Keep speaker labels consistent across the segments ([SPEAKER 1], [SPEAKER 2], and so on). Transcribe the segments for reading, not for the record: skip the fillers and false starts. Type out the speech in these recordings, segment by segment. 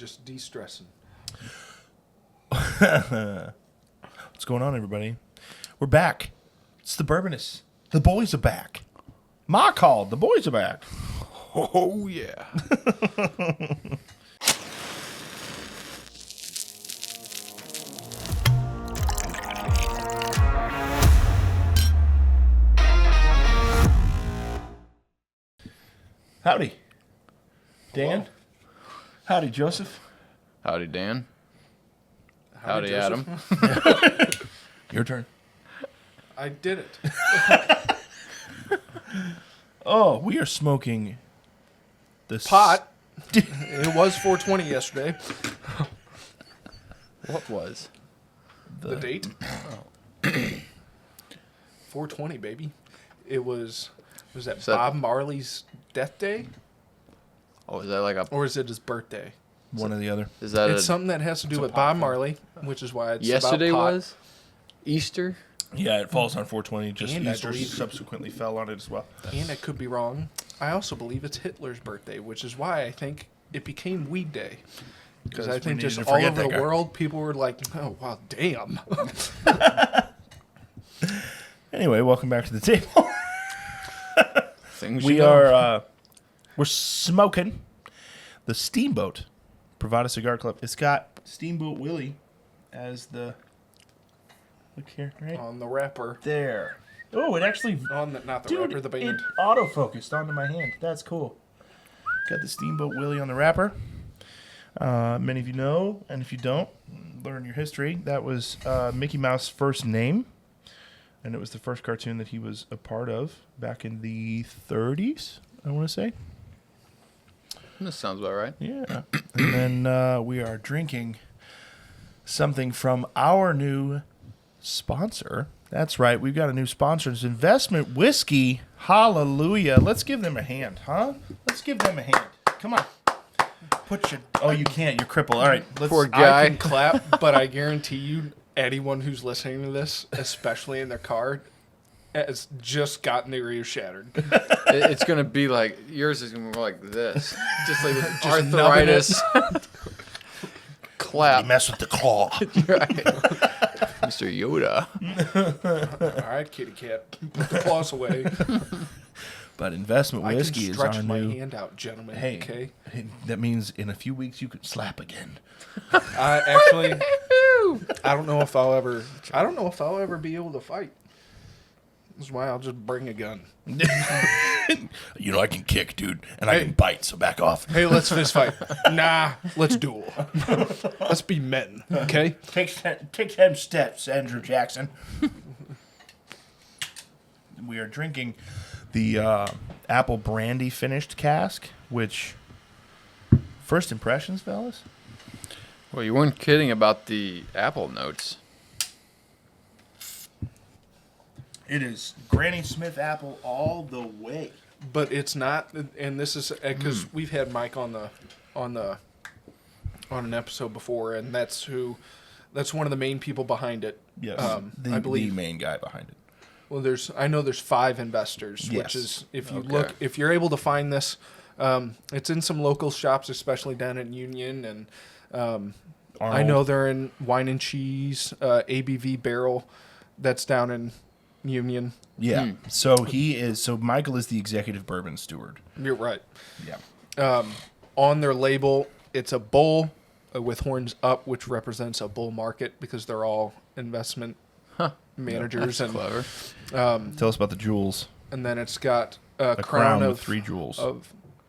[SPEAKER 1] just de-stressing.
[SPEAKER 2] What's going on, everybody? We're back. It's the Bourbonists. The boys are back. Ma called. The boys are back.
[SPEAKER 3] Oh, yeah.
[SPEAKER 2] Howdy. Dan.
[SPEAKER 1] Hello.
[SPEAKER 2] Howdy, Joseph.
[SPEAKER 3] Howdy, Dan. Howdy, Adam.
[SPEAKER 2] Your turn.
[SPEAKER 1] I did it.
[SPEAKER 2] Oh, we are smoking this
[SPEAKER 1] Pot. It was 420 yesterday.
[SPEAKER 3] What was?
[SPEAKER 1] The date. 420, baby. It was that
[SPEAKER 3] Is that-
[SPEAKER 1] Bob Marley's death day?
[SPEAKER 3] Oh, is that like a...
[SPEAKER 1] Or is it his birthday?
[SPEAKER 2] one or the other.
[SPEAKER 3] Is that
[SPEAKER 1] It's
[SPEAKER 3] a...
[SPEAKER 1] something that has to do
[SPEAKER 2] a
[SPEAKER 1] with
[SPEAKER 2] pot
[SPEAKER 1] Bob
[SPEAKER 2] thing.
[SPEAKER 1] Marley, which is why it's
[SPEAKER 3] Yesterday
[SPEAKER 1] about pot.
[SPEAKER 3] was? Easter?
[SPEAKER 2] Yeah, it falls on 420. Just
[SPEAKER 1] And I
[SPEAKER 2] Easter
[SPEAKER 1] believe-
[SPEAKER 2] subsequently fell on it as well.
[SPEAKER 1] And I could be wrong. I also believe it's Hitler's birthday, which is why I think it became Weed Day. Because I
[SPEAKER 2] we
[SPEAKER 1] think
[SPEAKER 2] needed
[SPEAKER 1] just
[SPEAKER 2] to
[SPEAKER 1] all
[SPEAKER 2] forget
[SPEAKER 1] over
[SPEAKER 2] that
[SPEAKER 1] the
[SPEAKER 2] guy.
[SPEAKER 1] world, people were like, oh, wow, damn.
[SPEAKER 2] Anyway, welcome back to the table.
[SPEAKER 3] Things
[SPEAKER 2] We
[SPEAKER 3] you know.
[SPEAKER 2] are we're smoking the Steamboat Privada Cigar Club. It's got Steamboat Willie as the look here, right
[SPEAKER 1] On the wrapper.
[SPEAKER 2] there. Oh, it actually
[SPEAKER 1] On the, not the
[SPEAKER 2] dude,
[SPEAKER 1] wrapper, the band.
[SPEAKER 2] it autofocused onto my hand. That's cool. Got the Steamboat Willie on the wrapper. Many of you know, and if you don't, learn your history. That was Mickey Mouse's first name, and it was the first cartoon that he was a part of back in the 30s, I want to say.
[SPEAKER 3] This sounds about right.
[SPEAKER 2] Yeah. And then we are drinking something from our new sponsor. That's right. We've got a new sponsor. It's Investment Whiskey. Hallelujah. Let's give them a hand, huh? Let's give them a hand. Come on. Put your... Oh, you can't. You're crippled. All right. Let's...
[SPEAKER 3] Poor
[SPEAKER 1] I
[SPEAKER 3] guy.
[SPEAKER 1] can clap, but I guarantee you, anyone who's listening to this, especially in their car, has just gotten their ears shattered.
[SPEAKER 3] It's going to be like... Yours is going to be more like this. Just like with
[SPEAKER 1] Just nubbing
[SPEAKER 3] arthritis.
[SPEAKER 2] You
[SPEAKER 3] Clap.
[SPEAKER 2] mess with the claw.
[SPEAKER 3] Right. Mr. Yoda.
[SPEAKER 1] All right, kitty cat. Put the claws away.
[SPEAKER 2] But Investment
[SPEAKER 1] I
[SPEAKER 2] Whiskey
[SPEAKER 1] can
[SPEAKER 2] is
[SPEAKER 1] stretch
[SPEAKER 2] our
[SPEAKER 1] my
[SPEAKER 2] new...
[SPEAKER 1] hand out, gentlemen.
[SPEAKER 2] Hey,
[SPEAKER 1] Okay.
[SPEAKER 2] that means in a few weeks you could slap again.
[SPEAKER 1] Actually, I don't know if I'll ever be able to fight. That's why I'll just bring a gun.
[SPEAKER 2] You know, I can kick, dude, and I can bite, so back off.
[SPEAKER 1] Hey, let's fist fight. Nah, let's duel. Let's be men, okay?
[SPEAKER 2] Take 10 steps, Andrew Jackson. We are drinking the apple brandy finished cask, which... First impressions, fellas?
[SPEAKER 3] Well, you weren't kidding about the apple notes.
[SPEAKER 2] It is Granny Smith apple all the way.
[SPEAKER 1] But it's not, and this is because we've had Mike on an episode before, and that's one of the main people behind it.
[SPEAKER 2] Yes,
[SPEAKER 1] I believe.
[SPEAKER 2] the main guy behind it.
[SPEAKER 1] Well, I know there's 5 investors,
[SPEAKER 2] Yes.
[SPEAKER 1] which is
[SPEAKER 3] Okay.
[SPEAKER 1] if you're able to find this, it's in some local shops, especially down in Union, and I
[SPEAKER 2] Arnold.
[SPEAKER 1] know they're in Wine and Cheese, ABV Barrel, that's down in Union.
[SPEAKER 2] Yeah. So Michael is the executive bourbon steward.
[SPEAKER 1] You're right.
[SPEAKER 2] Yeah.
[SPEAKER 1] On their label, it's a bull with horns up, which represents a bull market because they're all investment managers.
[SPEAKER 3] That's
[SPEAKER 1] and
[SPEAKER 3] clever.
[SPEAKER 2] Tell us about the jewels.
[SPEAKER 1] And then it's got a
[SPEAKER 2] A
[SPEAKER 1] crown
[SPEAKER 2] with
[SPEAKER 1] of
[SPEAKER 2] 3 jewels.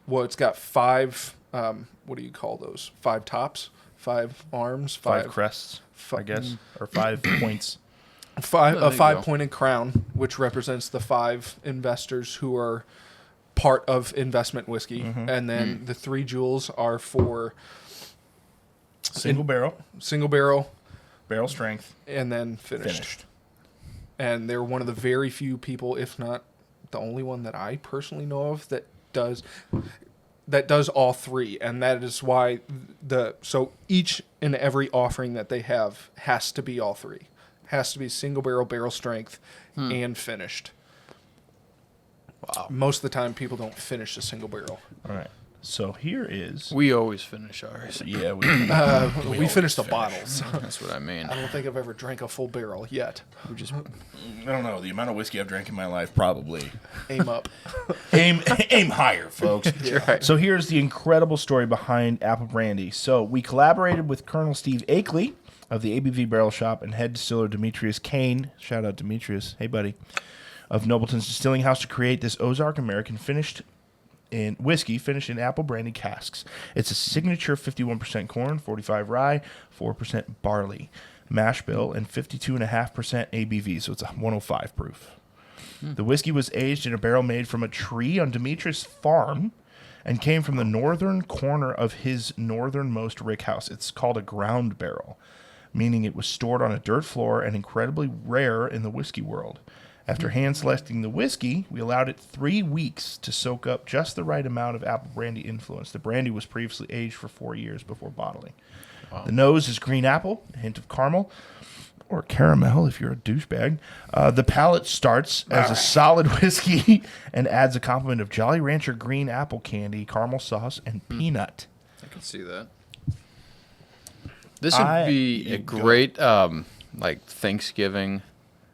[SPEAKER 1] It's got 5. What do you call those? 5 tops, 5 arms,
[SPEAKER 2] 5 crests, I guess, or 5 points.
[SPEAKER 1] A
[SPEAKER 3] there you
[SPEAKER 1] 5-pointed crown, which represents the 5 investors who are part of Investment Whiskey, and then the 3 jewels are for
[SPEAKER 2] Single barrel,
[SPEAKER 1] barrel
[SPEAKER 2] strength,
[SPEAKER 1] and then finished. And they're one of the very few people, if not the only one that I personally know of, that does all 3, and that is why so each and every offering that they have has to be all 3. Has to be single barrel strength, and finished.
[SPEAKER 3] Wow.
[SPEAKER 1] Most of the time, people don't finish a single barrel.
[SPEAKER 2] All right. So here is.
[SPEAKER 3] We always finish ours.
[SPEAKER 2] Yeah,
[SPEAKER 1] We finished the bottles.
[SPEAKER 3] That's what I mean.
[SPEAKER 1] I don't think I've ever drank a full barrel yet.
[SPEAKER 3] We just
[SPEAKER 2] I don't know. The amount of whiskey I've drank in my life, probably.
[SPEAKER 1] Aim up.
[SPEAKER 2] aim higher, folks.
[SPEAKER 3] You're right.
[SPEAKER 2] So here's the incredible story behind Apple Brandy. So we collaborated with Colonel Steve Akeley of the ABV Barrel Shop and head distiller Demetrius Kane. Shout out Demetrius. Hey, buddy. Of Nobleton's Distilling House to create this Ozark American whiskey finished in apple brandy casks. It's a signature 51% corn, 45 rye, 4% barley mash bill, and 52.5% ABV, so it's a 105 proof. The whiskey was aged in a barrel made from a tree on Demetrius' farm and came from the northern corner of his northernmost rick house. It's called a ground barrel, meaning it was stored on a dirt floor and incredibly rare in the whiskey world. After hand-selecting the whiskey, we allowed it 3 weeks to soak up just the right amount of apple brandy influence. The brandy was previously aged for 4 years before bottling. Wow. The nose is green apple, a hint of caramel, or caramel if you're a douchebag. The palate starts as a solid whiskey and adds a complement of Jolly Rancher green apple candy, caramel sauce, and peanut.
[SPEAKER 3] I can see that. This would be a great, like, Thanksgiving...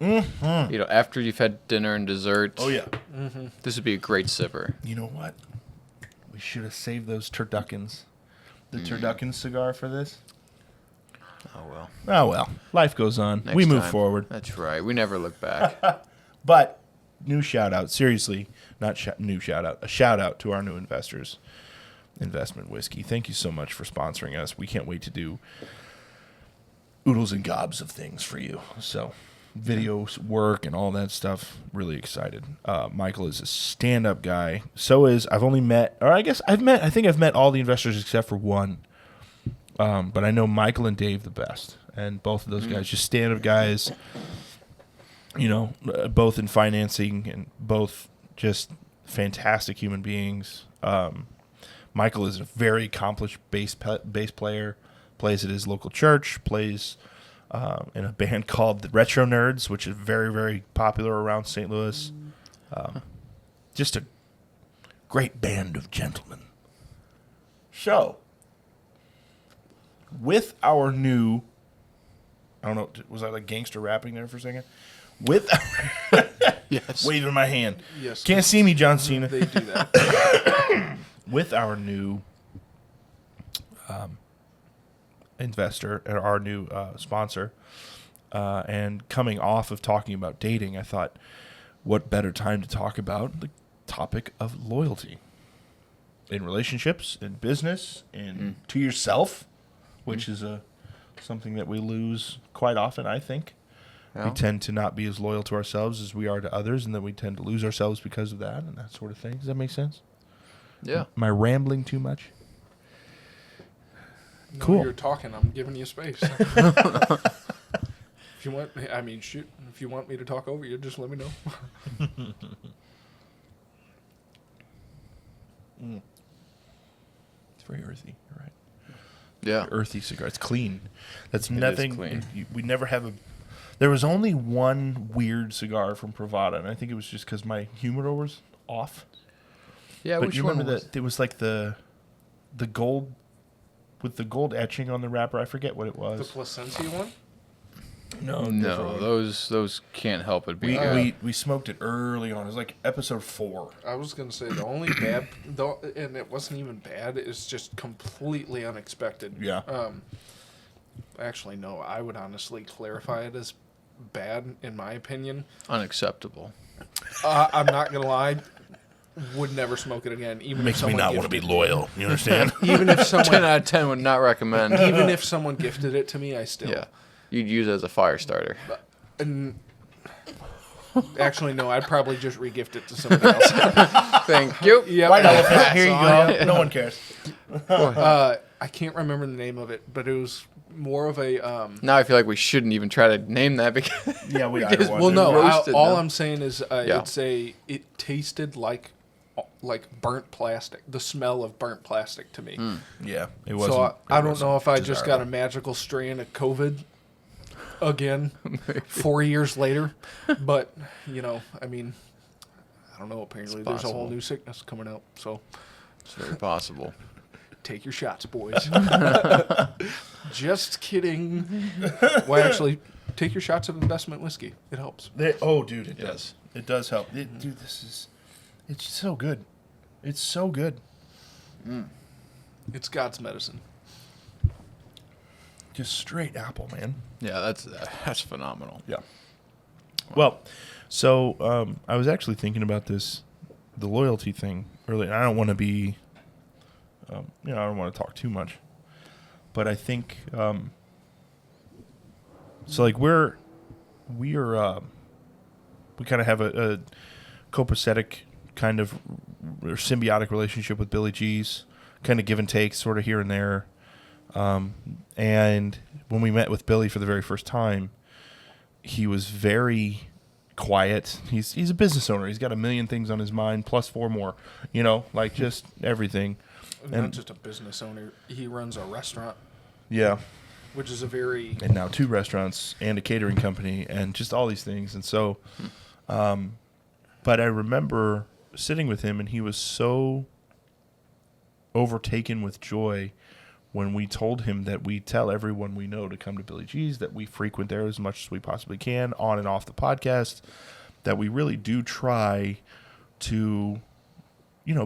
[SPEAKER 2] Mm-hmm.
[SPEAKER 3] You know, after you've had dinner and dessert.
[SPEAKER 2] Oh, yeah.
[SPEAKER 1] Mm-hmm.
[SPEAKER 3] This would be a great sipper.
[SPEAKER 2] You know what? We should have saved those turduckens. The turducken cigar for this.
[SPEAKER 3] Oh, well.
[SPEAKER 2] Oh, well. Life goes on.
[SPEAKER 3] Next
[SPEAKER 2] we move
[SPEAKER 3] time.
[SPEAKER 2] forward.
[SPEAKER 3] That's right. We never look back.
[SPEAKER 2] But, new shout-out. Seriously, not new shout-out. A shout-out to our new investors. Investment Whiskey. Thank you so much for sponsoring us. We can't wait to do oodles and gobs of things for you. So... videos, work, and all that stuff. Really excited. Michael is a stand-up guy. So is I think I've met all the investors except for one. But I know Michael and Dave the best, and both of those guys just stand-up guys. You know, both in financing and both just fantastic human beings. Michael is a very accomplished bass player. Plays at his local church. Plays. In a band called the Retro Nerds, which is very, very popular around St. Louis. Just a great band of gentlemen. So, with our new... I don't know, was I like gangster rapping there for a second? With...
[SPEAKER 3] Yes.
[SPEAKER 2] Waving my hand.
[SPEAKER 1] Yes.
[SPEAKER 2] Can't see me, John Cena.
[SPEAKER 1] They do that.
[SPEAKER 2] With our new... investor or our new sponsor, and coming off of talking about dating, I thought, what better time to talk about the topic of loyalty in relationships, in business, and to yourself, which is something that we lose quite often, I think. Yeah. We tend to not be as loyal to ourselves as we are to others, and then we tend to lose ourselves because of that and that sort of thing. Does that make sense?
[SPEAKER 3] Yeah.
[SPEAKER 2] Am I rambling too much?
[SPEAKER 1] No,
[SPEAKER 2] cool.
[SPEAKER 1] You're talking. I'm giving you space. If you want, shoot. If you want me to talk over you, just let me know.
[SPEAKER 2] It's very earthy, right?
[SPEAKER 3] Yeah.
[SPEAKER 2] Very earthy cigar. It's clean. That's
[SPEAKER 3] It
[SPEAKER 2] nothing.
[SPEAKER 3] is clean.
[SPEAKER 2] We never have a. There was only one weird cigar from Privada, and I think it was just because my humidor was off.
[SPEAKER 3] Yeah,
[SPEAKER 2] but
[SPEAKER 3] which
[SPEAKER 2] you
[SPEAKER 3] one
[SPEAKER 2] remember
[SPEAKER 3] was
[SPEAKER 2] that? It was like the gold. With the gold etching on the wrapper, I forget what it was.
[SPEAKER 1] The Placencia one?
[SPEAKER 2] No,
[SPEAKER 3] those can't help it be good.
[SPEAKER 2] We smoked it early on. It was like episode 4.
[SPEAKER 1] I was gonna say the only bad, and it wasn't even bad. It's just completely unexpected.
[SPEAKER 2] Yeah.
[SPEAKER 1] Actually, no. I would honestly clarify it as bad, in my opinion.
[SPEAKER 3] Unacceptable.
[SPEAKER 1] I'm not gonna lie. Would never smoke it again. Even
[SPEAKER 2] Makes
[SPEAKER 1] if
[SPEAKER 2] me not want to be loyal. You understand?
[SPEAKER 1] Even if
[SPEAKER 3] 10
[SPEAKER 1] someone,
[SPEAKER 3] out of 10 would not recommend.
[SPEAKER 1] even if someone gifted it to me, I still.
[SPEAKER 3] Yeah. You'd use it as a fire starter.
[SPEAKER 1] And actually, no. I'd probably just re-gift it to somebody else.
[SPEAKER 3] Thank you.
[SPEAKER 1] Yep.
[SPEAKER 2] White elephant. Here you
[SPEAKER 1] So,
[SPEAKER 2] go. No one cares.
[SPEAKER 1] I can't remember the name of it, but it was more of a.
[SPEAKER 3] Now I feel like we shouldn't even try to name that because
[SPEAKER 2] Yeah, we
[SPEAKER 3] just-
[SPEAKER 2] are.
[SPEAKER 1] Well, no.
[SPEAKER 3] roasted
[SPEAKER 1] All
[SPEAKER 3] them.
[SPEAKER 1] I'm saying is, it tasted like burnt plastic. The smell of burnt plastic to me.
[SPEAKER 2] Yeah, it wasn't.
[SPEAKER 1] So I don't
[SPEAKER 2] wasn't
[SPEAKER 1] know if I just got a
[SPEAKER 2] desirable.
[SPEAKER 1] magical strain of COVID again 4 years later, but I don't know. Apparently,
[SPEAKER 3] It's
[SPEAKER 1] there's a whole
[SPEAKER 3] possible.
[SPEAKER 1] new sickness coming out. So
[SPEAKER 3] It's very possible.
[SPEAKER 1] Take your shots, boys. Just kidding. Well, actually, take your shots of investment whiskey. It helps.
[SPEAKER 2] Dude, it
[SPEAKER 3] Yes.
[SPEAKER 2] does. It does help. Dude, it's so good. It's so good.
[SPEAKER 1] It's God's medicine.
[SPEAKER 2] Just straight apple, man.
[SPEAKER 3] Yeah, that's phenomenal.
[SPEAKER 2] Yeah. Well, so I was actually thinking about the loyalty thing earlier. I don't want to be, I don't want to talk too much, but I think, so like we kind of have a copacetic kind of or symbiotic relationship with Billy G's, kind of give and take, sort of here and there. And when we met with Billy for the very first time, he was very quiet. He's a business owner. He's got a million things on his mind, plus 4 more, like just everything.
[SPEAKER 1] Not just a business owner. He runs a restaurant,
[SPEAKER 2] Yeah.
[SPEAKER 1] which is a very...
[SPEAKER 2] And now 2 restaurants and a catering company and just all these things. And so, but I remember sitting with him and he was so overtaken with joy when we told him that we tell everyone we know to come to Billy G's, that we frequent there as much as we possibly can on and off the podcast, that we really do try to,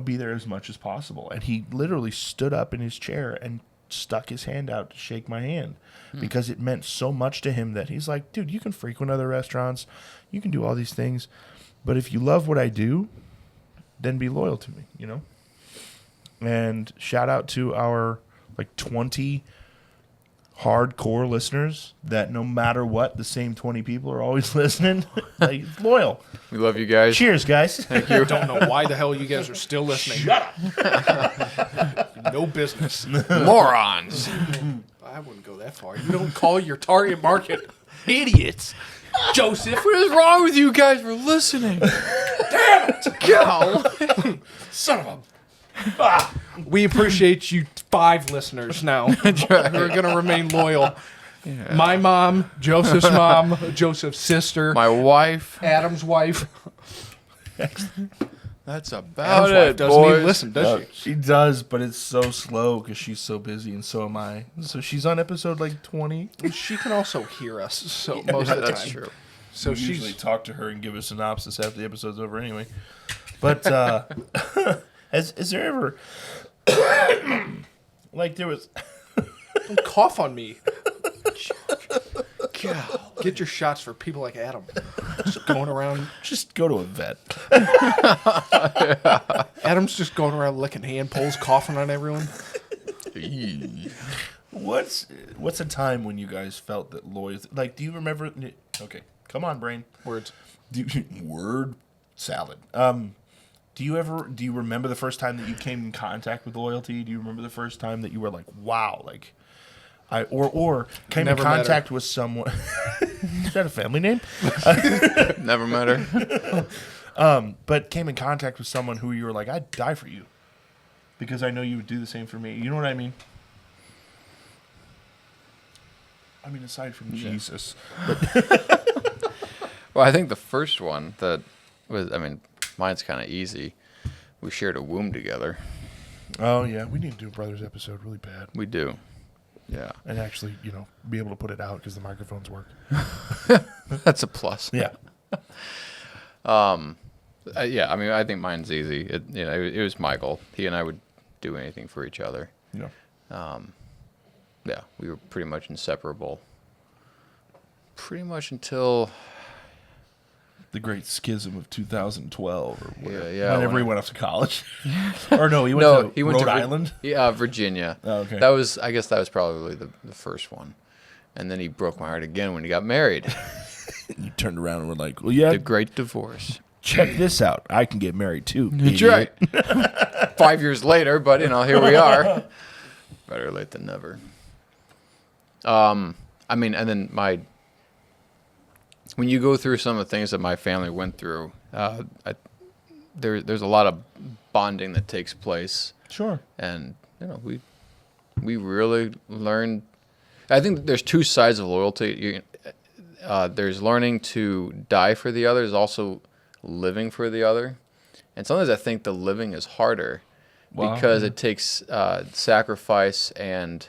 [SPEAKER 2] be there as much as possible. And he literally stood up in his chair and stuck his hand out to shake my hand because it meant so much to him that he's like, dude, you can frequent other restaurants, you can do all these things, but if you love what I do, then be loyal to me, And shout out to our 20 hardcore listeners that no matter what, the same 20 people are always listening. Loyal.
[SPEAKER 3] We love you guys.
[SPEAKER 2] Cheers, guys.
[SPEAKER 1] Thank you. Don't know why the hell you guys are still listening.
[SPEAKER 2] Shut up.
[SPEAKER 1] No business.
[SPEAKER 3] Morons.
[SPEAKER 1] I wouldn't go that far. You don't call your target market idiots. Joseph.
[SPEAKER 3] What is wrong with you guys for listening? Damn it! Golly.
[SPEAKER 2] Son of a...
[SPEAKER 1] We appreciate you 5 listeners now who are going to remain loyal.
[SPEAKER 3] Yeah.
[SPEAKER 1] My mom, Joseph's mom, Joseph's sister,
[SPEAKER 3] My wife.
[SPEAKER 1] Adam's wife.
[SPEAKER 3] That's
[SPEAKER 1] Adam's
[SPEAKER 3] about
[SPEAKER 1] wife
[SPEAKER 3] it,
[SPEAKER 1] doesn't
[SPEAKER 3] boys.
[SPEAKER 1] even listen, does she?
[SPEAKER 2] She does, but it's so slow because she's so busy, and so am I. So she's on episode 20.
[SPEAKER 1] She can also hear us so most of the
[SPEAKER 3] That's
[SPEAKER 1] time.
[SPEAKER 3] true.
[SPEAKER 1] So
[SPEAKER 2] We
[SPEAKER 1] she's
[SPEAKER 2] usually talk to her and give a synopsis after the episode's over anyway. But is there ever there was
[SPEAKER 1] don't cough on me.
[SPEAKER 3] God.
[SPEAKER 1] Get your shots for people like Adam. Just going around.
[SPEAKER 2] just go to a vet.
[SPEAKER 1] Adam's just going around licking hand poles, coughing on everyone.
[SPEAKER 2] What's a time when you guys felt that loyalty? Do you remember? Okay, come on, brain.
[SPEAKER 1] Words.
[SPEAKER 2] Word salad. Do you remember the first time that you came in contact with loyalty? Do you remember the first time that you were like, wow, or came
[SPEAKER 1] Never
[SPEAKER 2] in
[SPEAKER 1] met
[SPEAKER 2] contact with someone? Is that a family name?
[SPEAKER 3] Never met her.
[SPEAKER 2] But came in contact with someone who you were like, I'd die for you because I know you would do the same for me. You know what I mean? I mean, aside from Jesus.
[SPEAKER 3] Well, I think the first one that was, mine's kind of easy. We shared a womb together.
[SPEAKER 2] Oh, yeah. We need to do a brothers episode really bad.
[SPEAKER 3] We do. Yeah.
[SPEAKER 2] And actually, be able to put it out because the microphones work.
[SPEAKER 3] That's a plus.
[SPEAKER 2] Yeah.
[SPEAKER 3] I think mine's easy. It was Michael. He and I would do anything for each other.
[SPEAKER 2] Yeah.
[SPEAKER 3] Yeah, we were pretty much inseparable. Pretty much until...
[SPEAKER 2] The great schism of 2012 or whatever.
[SPEAKER 3] Yeah.
[SPEAKER 2] Whenever he went off to college. Or no, he went to Rhode Island.
[SPEAKER 3] Yeah, Virginia.
[SPEAKER 2] Oh, okay.
[SPEAKER 3] I guess that was probably the first one. And then he broke my heart again when he got married.
[SPEAKER 2] You turned around and were like, well, yeah,
[SPEAKER 3] The great divorce.
[SPEAKER 2] check this out. I can get married too.
[SPEAKER 3] That's
[SPEAKER 2] idiot.
[SPEAKER 3] right. 5 years later, but here we are. Better late than never. And then when you go through some of the things that my family went through, there's a lot of bonding that takes place.
[SPEAKER 2] Sure.
[SPEAKER 3] And we really learned. I think there's 2 sides of loyalty. There's learning to die for the other. There's also living for the other. And sometimes I think the living is harder
[SPEAKER 2] Wow.
[SPEAKER 3] because it takes sacrifice and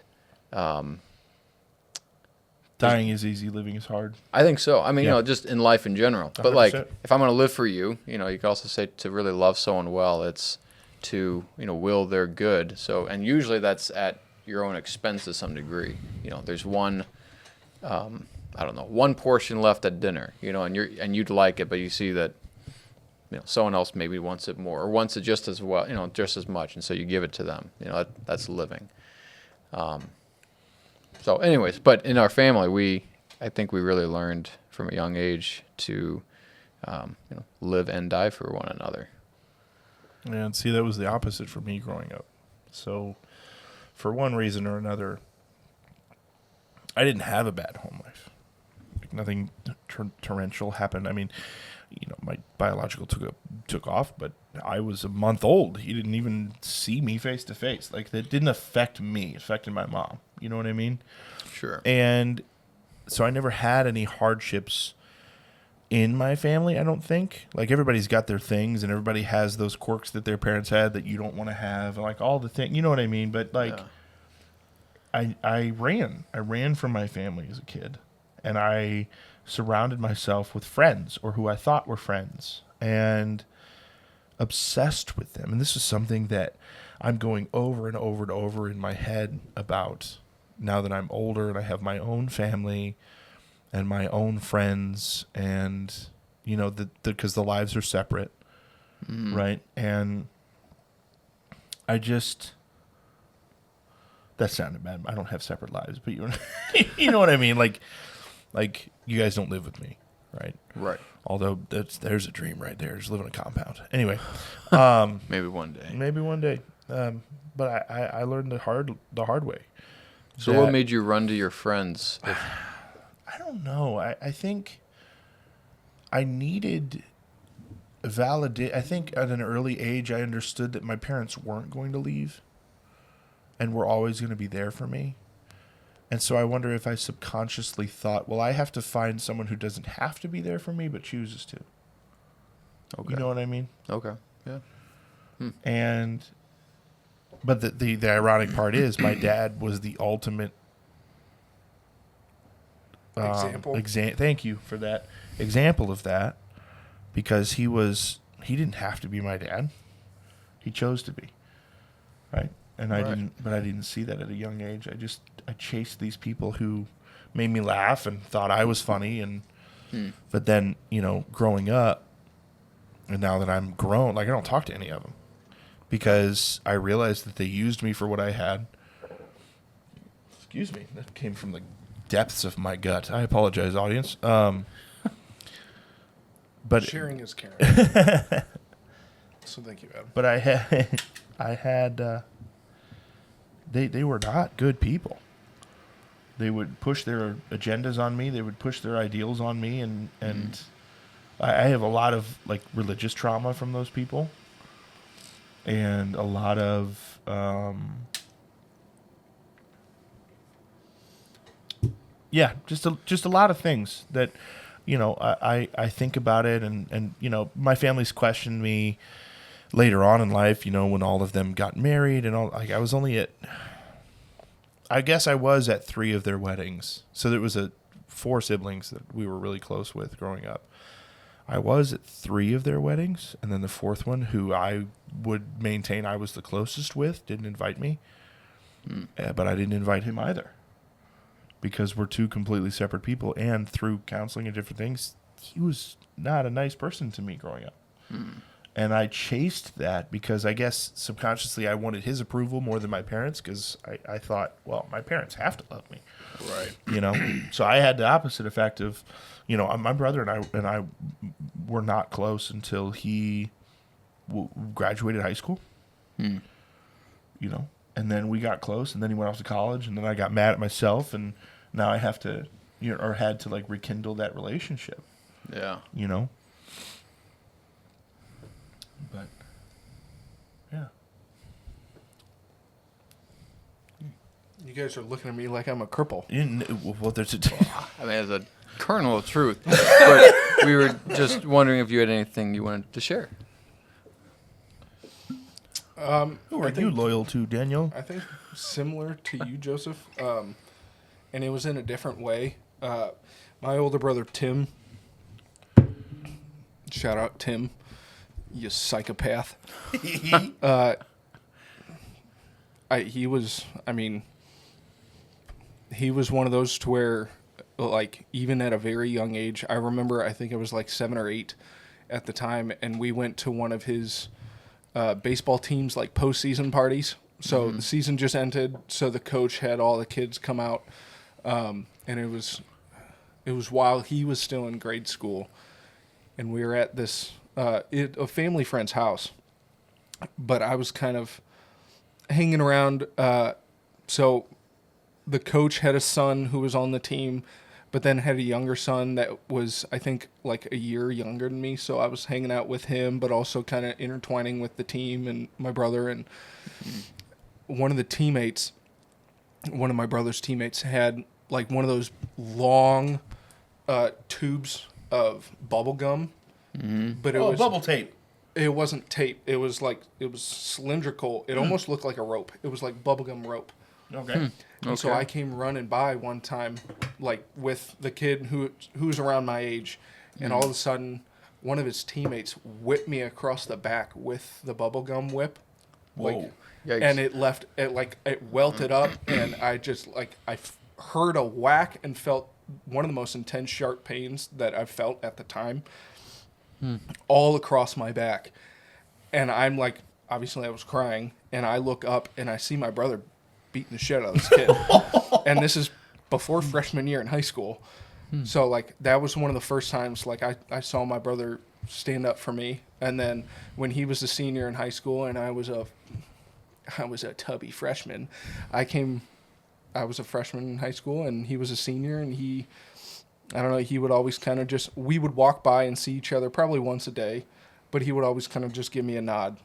[SPEAKER 2] Dying is easy, living is hard.
[SPEAKER 3] I think so. I mean,
[SPEAKER 2] Yeah.
[SPEAKER 3] just in life in general. But like,
[SPEAKER 2] 100%.
[SPEAKER 3] if I'm going to live for you, you could also say to really love someone well, it's to, will their good. So, and usually that's at your own expense to some degree. There's one, I don't know, one portion left at dinner, and you'd like it, but you see that, someone else maybe wants it more or wants it just as well, just as much. And so you give it to them, that's living. So anyways, but in our family, I think we really learned from a young age to, live and die for one another.
[SPEAKER 2] And see, that was the opposite for me growing up. So for one reason or another, I didn't have a bad home life. Like nothing torrential happened. I mean, my biological took off, but I was a month old. He didn't even see me face to face. Like that didn't affect me. It affected my mom. You know what I mean?
[SPEAKER 3] Sure.
[SPEAKER 2] And so I never had any hardships in my family, I don't think. Like everybody's got their things and everybody has those quirks that their parents had that you don't want to have. Like all the things, you know what I mean? But like I ran from my family as a kid, and I surrounded myself with friends or who I thought were friends and obsessed with them. And this is something that I'm going over and over and over in my head about now that I'm older and I have my own family and my own friends, and because the lives are separate, right? And I just, that sounded bad. I don't have separate lives, but you know what I mean? Like you guys don't live with me, right?
[SPEAKER 3] Right.
[SPEAKER 2] Although there's a dream right there, just live in a compound. Anyway,
[SPEAKER 3] Maybe one day.
[SPEAKER 2] maybe one day. But I learned the hard way.
[SPEAKER 3] So what made you run to your friends?
[SPEAKER 2] I don't know. I think I needed I think at an early age I understood that my parents weren't going to leave and were always going to be there for me. And so I wonder if I subconsciously thought, well, I have to find someone who doesn't have to be there for me but chooses to.
[SPEAKER 3] Okay.
[SPEAKER 2] You know what I mean?
[SPEAKER 3] Okay. Yeah.
[SPEAKER 2] But the ironic part is my dad was the ultimate
[SPEAKER 1] Example.
[SPEAKER 2] Thank you for that example of that, because he didn't have to be my dad. He chose to be, right? And I didn't see that at a young age. I chased these people who made me laugh and thought I was funny, and but then growing up, and now that I'm grown, like I don't talk to any of them because I realized that they used me for what I had. Excuse me, that came from the depths of my gut. I apologize, audience. But
[SPEAKER 1] Sharing is caring. So thank you, Adam.
[SPEAKER 2] But I had they were not good people. They would push their agendas on me. They would push their ideals on me, and I have a lot of like religious trauma from those people, and a lot of just a lot of things that I think about it, and my family's questioned me later on in life, when all of them got married and all. Like I guess I was at 3 of their weddings. So there was 4 siblings that we were really close with growing up. I was at 3 of their weddings, and then the 4th one, who I would maintain I was the closest with, didn't invite me. But I didn't invite him either, because we're 2 completely separate people, and through counseling and different things, he was not a nice person to me growing up. And I chased that because I guess subconsciously I wanted his approval more than my parents, because I thought, well, my parents have to love me. Right. So I had the opposite effect of, my brother and I were not close until he graduated high school. And then we got close, and then he went off to college, and then I got mad at myself, and now I have to, or had to like rekindle that relationship.
[SPEAKER 3] Yeah.
[SPEAKER 2] But yeah.
[SPEAKER 1] You guys are looking at me like I'm a cripple.
[SPEAKER 2] Well, there's
[SPEAKER 3] I mean, there's a kernel of truth, but we were just wondering if you had anything you wanted to share.
[SPEAKER 2] Who are you loyal to, Daniel?
[SPEAKER 1] I think similar to you, Joseph, and it was in a different way. My older brother Tim, shout out Tim, you psychopath. He was one of those to where, like, even at a very young age, I remember, I think I was like 7 or 8 at the time, and we went to one of his baseball teams, like, postseason parties. So the season just ended, so the coach had all the kids come out, and it was while he was still in grade school, and we were at this a family friend's house, but I was kind of hanging around. So the coach had a son who was on the team, but then had a younger son that was, I think, like a year younger than me. So I was hanging out with him, but also kind of intertwining with the team and my brother. And one of my brother's teammates had like one of those long tubes of bubble gum, but it was
[SPEAKER 2] bubble tape.
[SPEAKER 1] It wasn't tape. It was cylindrical. It almost looked like a rope. It was like bubblegum rope.
[SPEAKER 2] Okay.
[SPEAKER 1] And so I came running by one time, like with the kid who's around my age, and all of a sudden, one of his teammates whipped me across the back with the bubblegum whip.
[SPEAKER 2] Whoa.
[SPEAKER 1] Like, and it welted up, and I just heard a whack and felt one of the most intense sharp pains that I've felt at the time, all across my back. And I'm like, obviously I was crying, and I look up and I see my brother beating the shit out of this kid. And this is before freshman year in high school. So like that was one of the first times like I saw my brother stand up for me. And then when he was a senior in high school and I was a tubby freshman, I was a freshman in high school and he was a senior, and he would always kind of we would walk by and see each other probably once a day, but he would always kind of just give me a nod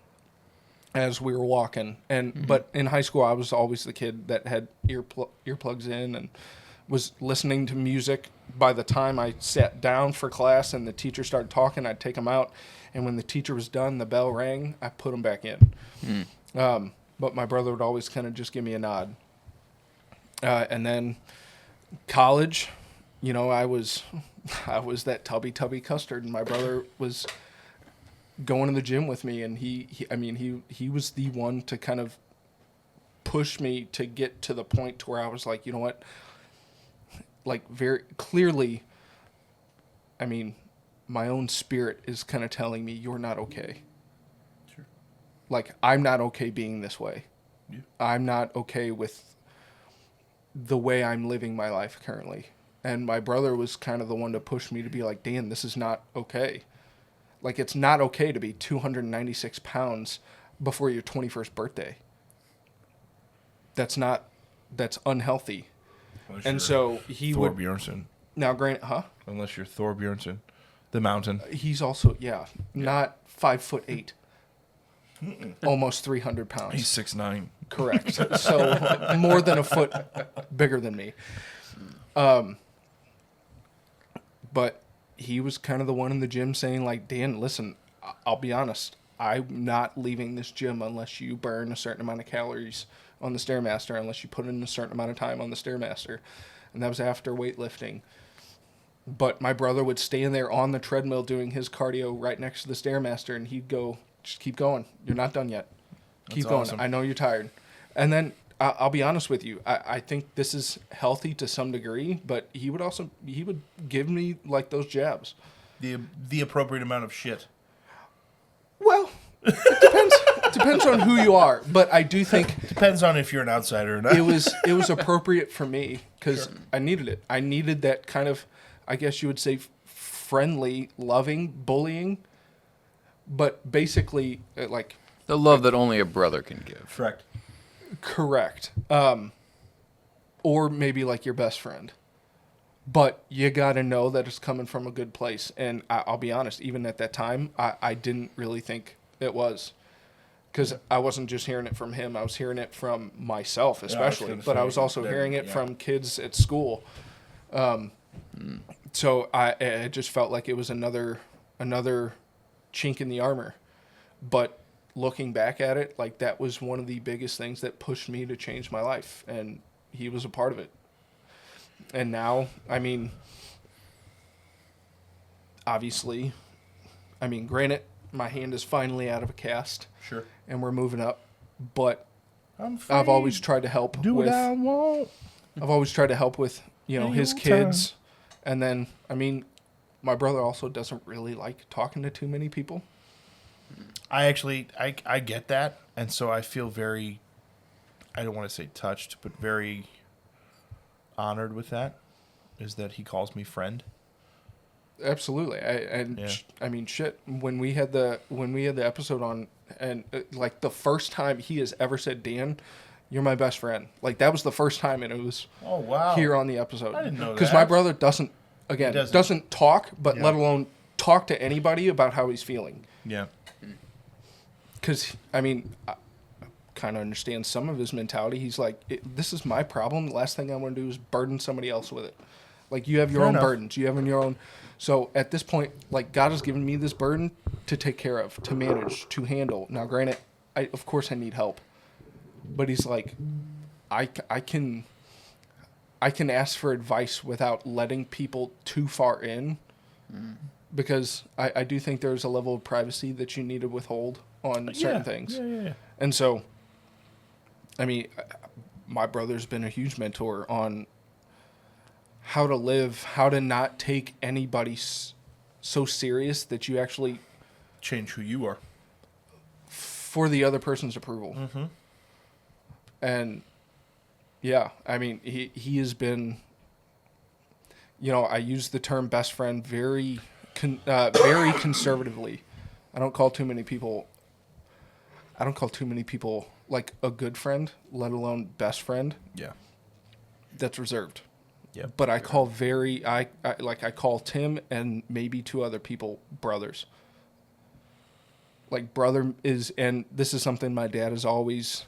[SPEAKER 1] as we were walking. And but in high school I was always the kid that had earplugs in and was listening to music. By the time I sat down for class and the teacher started talking, I'd take them out, and when the teacher was done, the bell rang, I put them back in. But my brother would always kind of just give me a nod. And then college, I was that tubby custard, and my brother was going to the gym with me, and he was the one to kind of push me to get to the point to where I was like, you know what, like very clearly, my own spirit is kind of telling me you're not okay. Sure. Like, I'm not okay being this way. Yeah. I'm not okay with the way I'm living my life currently. And my brother was kind of the one to push me to be like, Dan, this is not okay. Like, it's not okay to be 296 pounds before your 21st birthday. That's unhealthy.
[SPEAKER 2] Unless
[SPEAKER 1] and so he
[SPEAKER 2] Thor
[SPEAKER 1] would...
[SPEAKER 2] Bjornsson.
[SPEAKER 1] Now, granted,
[SPEAKER 2] Unless you're Thor Bjornsson, the mountain.
[SPEAKER 1] He's also, not 5'8", almost 300 pounds.
[SPEAKER 2] He's 6'9".
[SPEAKER 1] Correct. So more than a foot bigger than me. But he was kind of the one in the gym saying, like, Dan, listen, I'll be honest, I'm not leaving this gym unless you burn a certain amount of calories on the Stairmaster, unless you put in a certain amount of time on the Stairmaster. And that was after weightlifting. But my brother would stand there on the treadmill doing his cardio right next to the Stairmaster, and he'd go, just keep going. You're not done yet. Keep going. Awesome. I know you're tired. And then I'll be honest with you. I think this is healthy to some degree, but he would give me like those jabs.
[SPEAKER 2] The appropriate amount of shit.
[SPEAKER 1] Well, it depends on who you are, but I do think
[SPEAKER 2] depends on if you're an outsider or not.
[SPEAKER 1] It was appropriate for me because sure. I needed it. I needed that kind of, I guess you would say, friendly, loving bullying, but basically like
[SPEAKER 3] the love that only a brother can give.
[SPEAKER 2] Correct.
[SPEAKER 1] Or maybe like your best friend. But you got to know that it's coming from a good place. And I'll be honest, even at that time, I didn't really think it was. Because I wasn't just hearing it from him. I was hearing it from myself, especially. But I was also hearing it from kids at school. So it just felt like it was another chink in the armor. But looking back at it, like that was one of the biggest things that pushed me to change my life, and he was a part of it. And now, I mean, obviously, I mean, granted, my hand is finally out of a cast.
[SPEAKER 2] Sure.
[SPEAKER 1] And we're moving up, but
[SPEAKER 2] I'm free.
[SPEAKER 1] I've always tried to help
[SPEAKER 2] Do
[SPEAKER 1] with.
[SPEAKER 2] what I want.
[SPEAKER 1] I've always tried to help with,
[SPEAKER 2] Any
[SPEAKER 1] his
[SPEAKER 2] old
[SPEAKER 1] kids, and then, I mean, my brother also doesn't really like talking to too many people.
[SPEAKER 2] I actually, I get that, and so I feel very, I don't want to say touched, but very honored with that, is that he calls me friend.
[SPEAKER 1] Absolutely, I mean, shit. When we had the episode on, and like the first time he has ever said, "Dan, you're my best friend," like that was the first time, and it was
[SPEAKER 2] Oh, wow.
[SPEAKER 1] here on the episode.
[SPEAKER 2] I didn't know
[SPEAKER 1] because
[SPEAKER 2] that.
[SPEAKER 1] my brother doesn't talk, but
[SPEAKER 2] Yeah.
[SPEAKER 1] let alone talk to anybody about how he's feeling.
[SPEAKER 2] Yeah.
[SPEAKER 1] Because I mean, I kind of understand some of his mentality. He's like, "This is my problem. The last thing I want to do is burden somebody else with it." Like you have your
[SPEAKER 2] Fair
[SPEAKER 1] own
[SPEAKER 2] enough.
[SPEAKER 1] burdens. You have your own. So at this point, like God has given me this burden to take care of, to manage, to handle. Now, granted, of course I need help, but he's like, I can ask for advice without letting people too far in, because I do think there's a level of privacy that you need to withhold on certain things.
[SPEAKER 2] Yeah.
[SPEAKER 1] And so, I mean, my brother's been a huge mentor on how to live, how to not take anybody so serious that you actually
[SPEAKER 2] Change who you are.
[SPEAKER 1] for the other person's approval.
[SPEAKER 2] Mm-hmm.
[SPEAKER 1] And yeah, I mean, he has been, I use the term best friend very conservatively. I don't call too many people like a good friend, let alone best friend.
[SPEAKER 2] Yeah.
[SPEAKER 1] That's reserved.
[SPEAKER 2] Yeah.
[SPEAKER 1] But I call I call Tim and maybe two other people brothers. Like brother is, and this is something my dad has always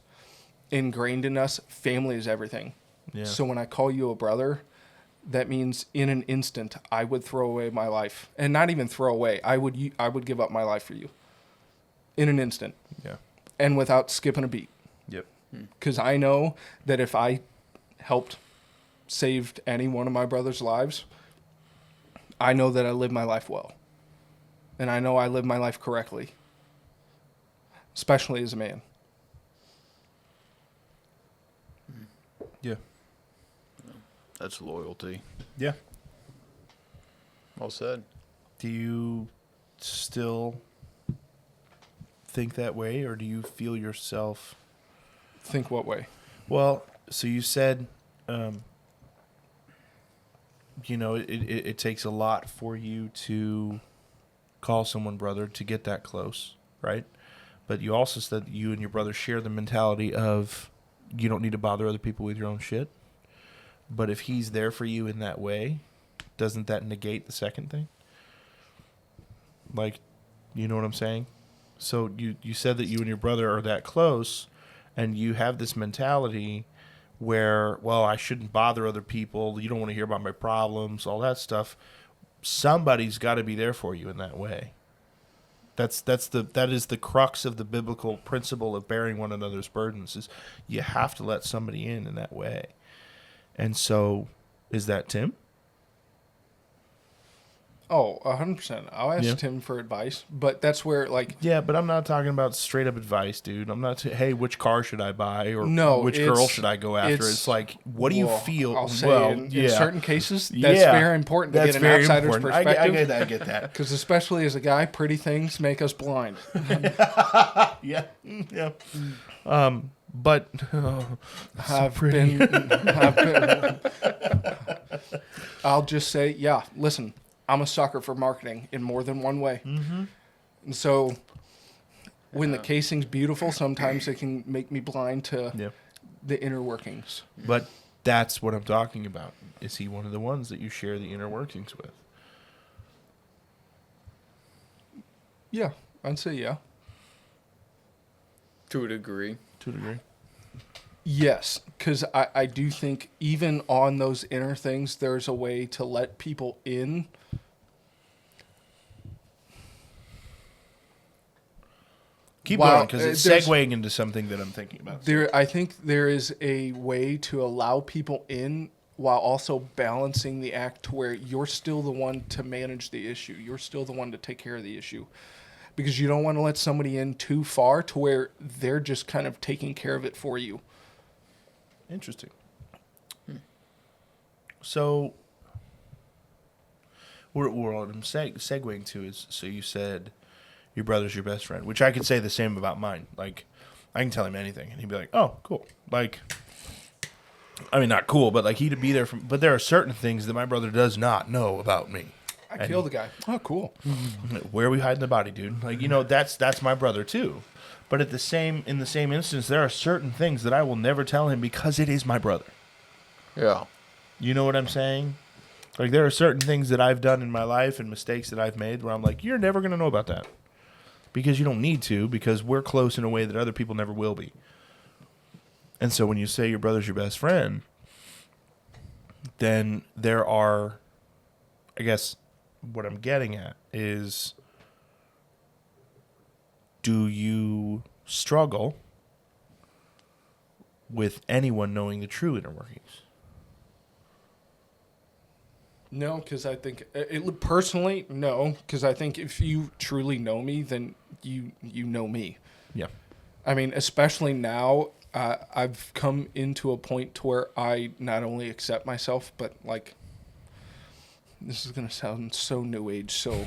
[SPEAKER 1] ingrained in us. Family is everything.
[SPEAKER 2] Yeah.
[SPEAKER 1] So when I call you a brother, that means in an instant I would throw away my life, and not even throw away. I would give up my life for you. In an instant.
[SPEAKER 2] Yeah.
[SPEAKER 1] And without skipping a beat.
[SPEAKER 2] Yep.
[SPEAKER 1] Because I know that if I saved any one of my brother's lives, I know that I live my life well. And I know I live my life correctly. Especially as a man.
[SPEAKER 2] Yeah.
[SPEAKER 3] That's loyalty.
[SPEAKER 2] Yeah.
[SPEAKER 3] Well said.
[SPEAKER 2] Do you still think that way, or do you feel yourself?
[SPEAKER 1] Think what way?
[SPEAKER 2] Well, so you said, it takes a lot for you to call someone brother to get that close, right? But you also said that you and your brother share the mentality of you don't need to bother other people with your own shit. But if he's there for you in that way, doesn't that negate the second thing? Like, you know what I'm saying? So you said that you and your brother are that close, and you have this mentality where, well, I shouldn't bother other people. You don't want to hear about my problems, all that stuff. Somebody's got to be there for you in that way. That is the crux of the biblical principle of bearing one another's burdens, is you have to let somebody in that way. And so, is that Tim?
[SPEAKER 1] Oh, 100%. I'll ask Tim for advice, but that's where, like...
[SPEAKER 2] Yeah, but I'm not talking about straight up advice, dude. I'm not hey, which car should I buy, or which girl should I go after? It's like, what do you feel?
[SPEAKER 1] I'll say in certain cases, that's very important to
[SPEAKER 2] That's
[SPEAKER 1] get an
[SPEAKER 2] very
[SPEAKER 1] outsider's
[SPEAKER 2] important.
[SPEAKER 1] perspective.
[SPEAKER 2] I get that.
[SPEAKER 1] Because especially as a guy, pretty things make us blind.
[SPEAKER 2] Yeah. But
[SPEAKER 1] I've been. I'll just say, yeah, listen, I'm a sucker for marketing in more than one way.
[SPEAKER 2] Mm-hmm.
[SPEAKER 1] And so when the casing's beautiful, sometimes it can make me blind to the inner workings.
[SPEAKER 2] But that's what I'm talking about. Is he one of the ones that you share the inner workings with?
[SPEAKER 1] Yeah, I'd say yeah.
[SPEAKER 3] To a degree.
[SPEAKER 2] To a degree.
[SPEAKER 1] Yes, because I do think even on those inner things, there's a way to let people in.
[SPEAKER 2] Keep
[SPEAKER 1] Wow,
[SPEAKER 2] going, because it's
[SPEAKER 1] there's-
[SPEAKER 2] segueing into something that I'm thinking about.
[SPEAKER 1] I think there is a way to allow people in while also balancing the act to where you're still the one to manage the issue. You're still the one to take care of the issue. Because you don't want to let somebody in too far to where they're just kind of taking care of it for you.
[SPEAKER 2] Interesting. So, what I'm segueing to is, so you said your brother's your best friend, which I could say the same about mine. Like, I can tell him anything, and he'd be like, "Oh, cool." Like, I mean, not cool, but like he'd be there. But there are certain things that my brother does not know about me.
[SPEAKER 1] I killed the guy. Oh, cool.
[SPEAKER 2] Where are we hiding the body, dude? Like, that's my brother too. But in the same instance, there are certain things that I will never tell him because it is my brother.
[SPEAKER 3] Yeah.
[SPEAKER 2] You know what I'm saying? Like, there are certain things that I've done in my life and mistakes that I've made where I'm like, you're never going to know about that. Because you don't need to, because we're close in a way that other people never will be. And so when you say your brother's your best friend, then there are, I guess, what I'm getting at is, do you struggle with anyone knowing the true inner workings?
[SPEAKER 1] No, because I think personally, no, because I think if you truly know me, then you know me.
[SPEAKER 2] Yeah.
[SPEAKER 1] I mean, especially now, I've come into a point to where I not only accept myself, but like, this is gonna sound so new age. So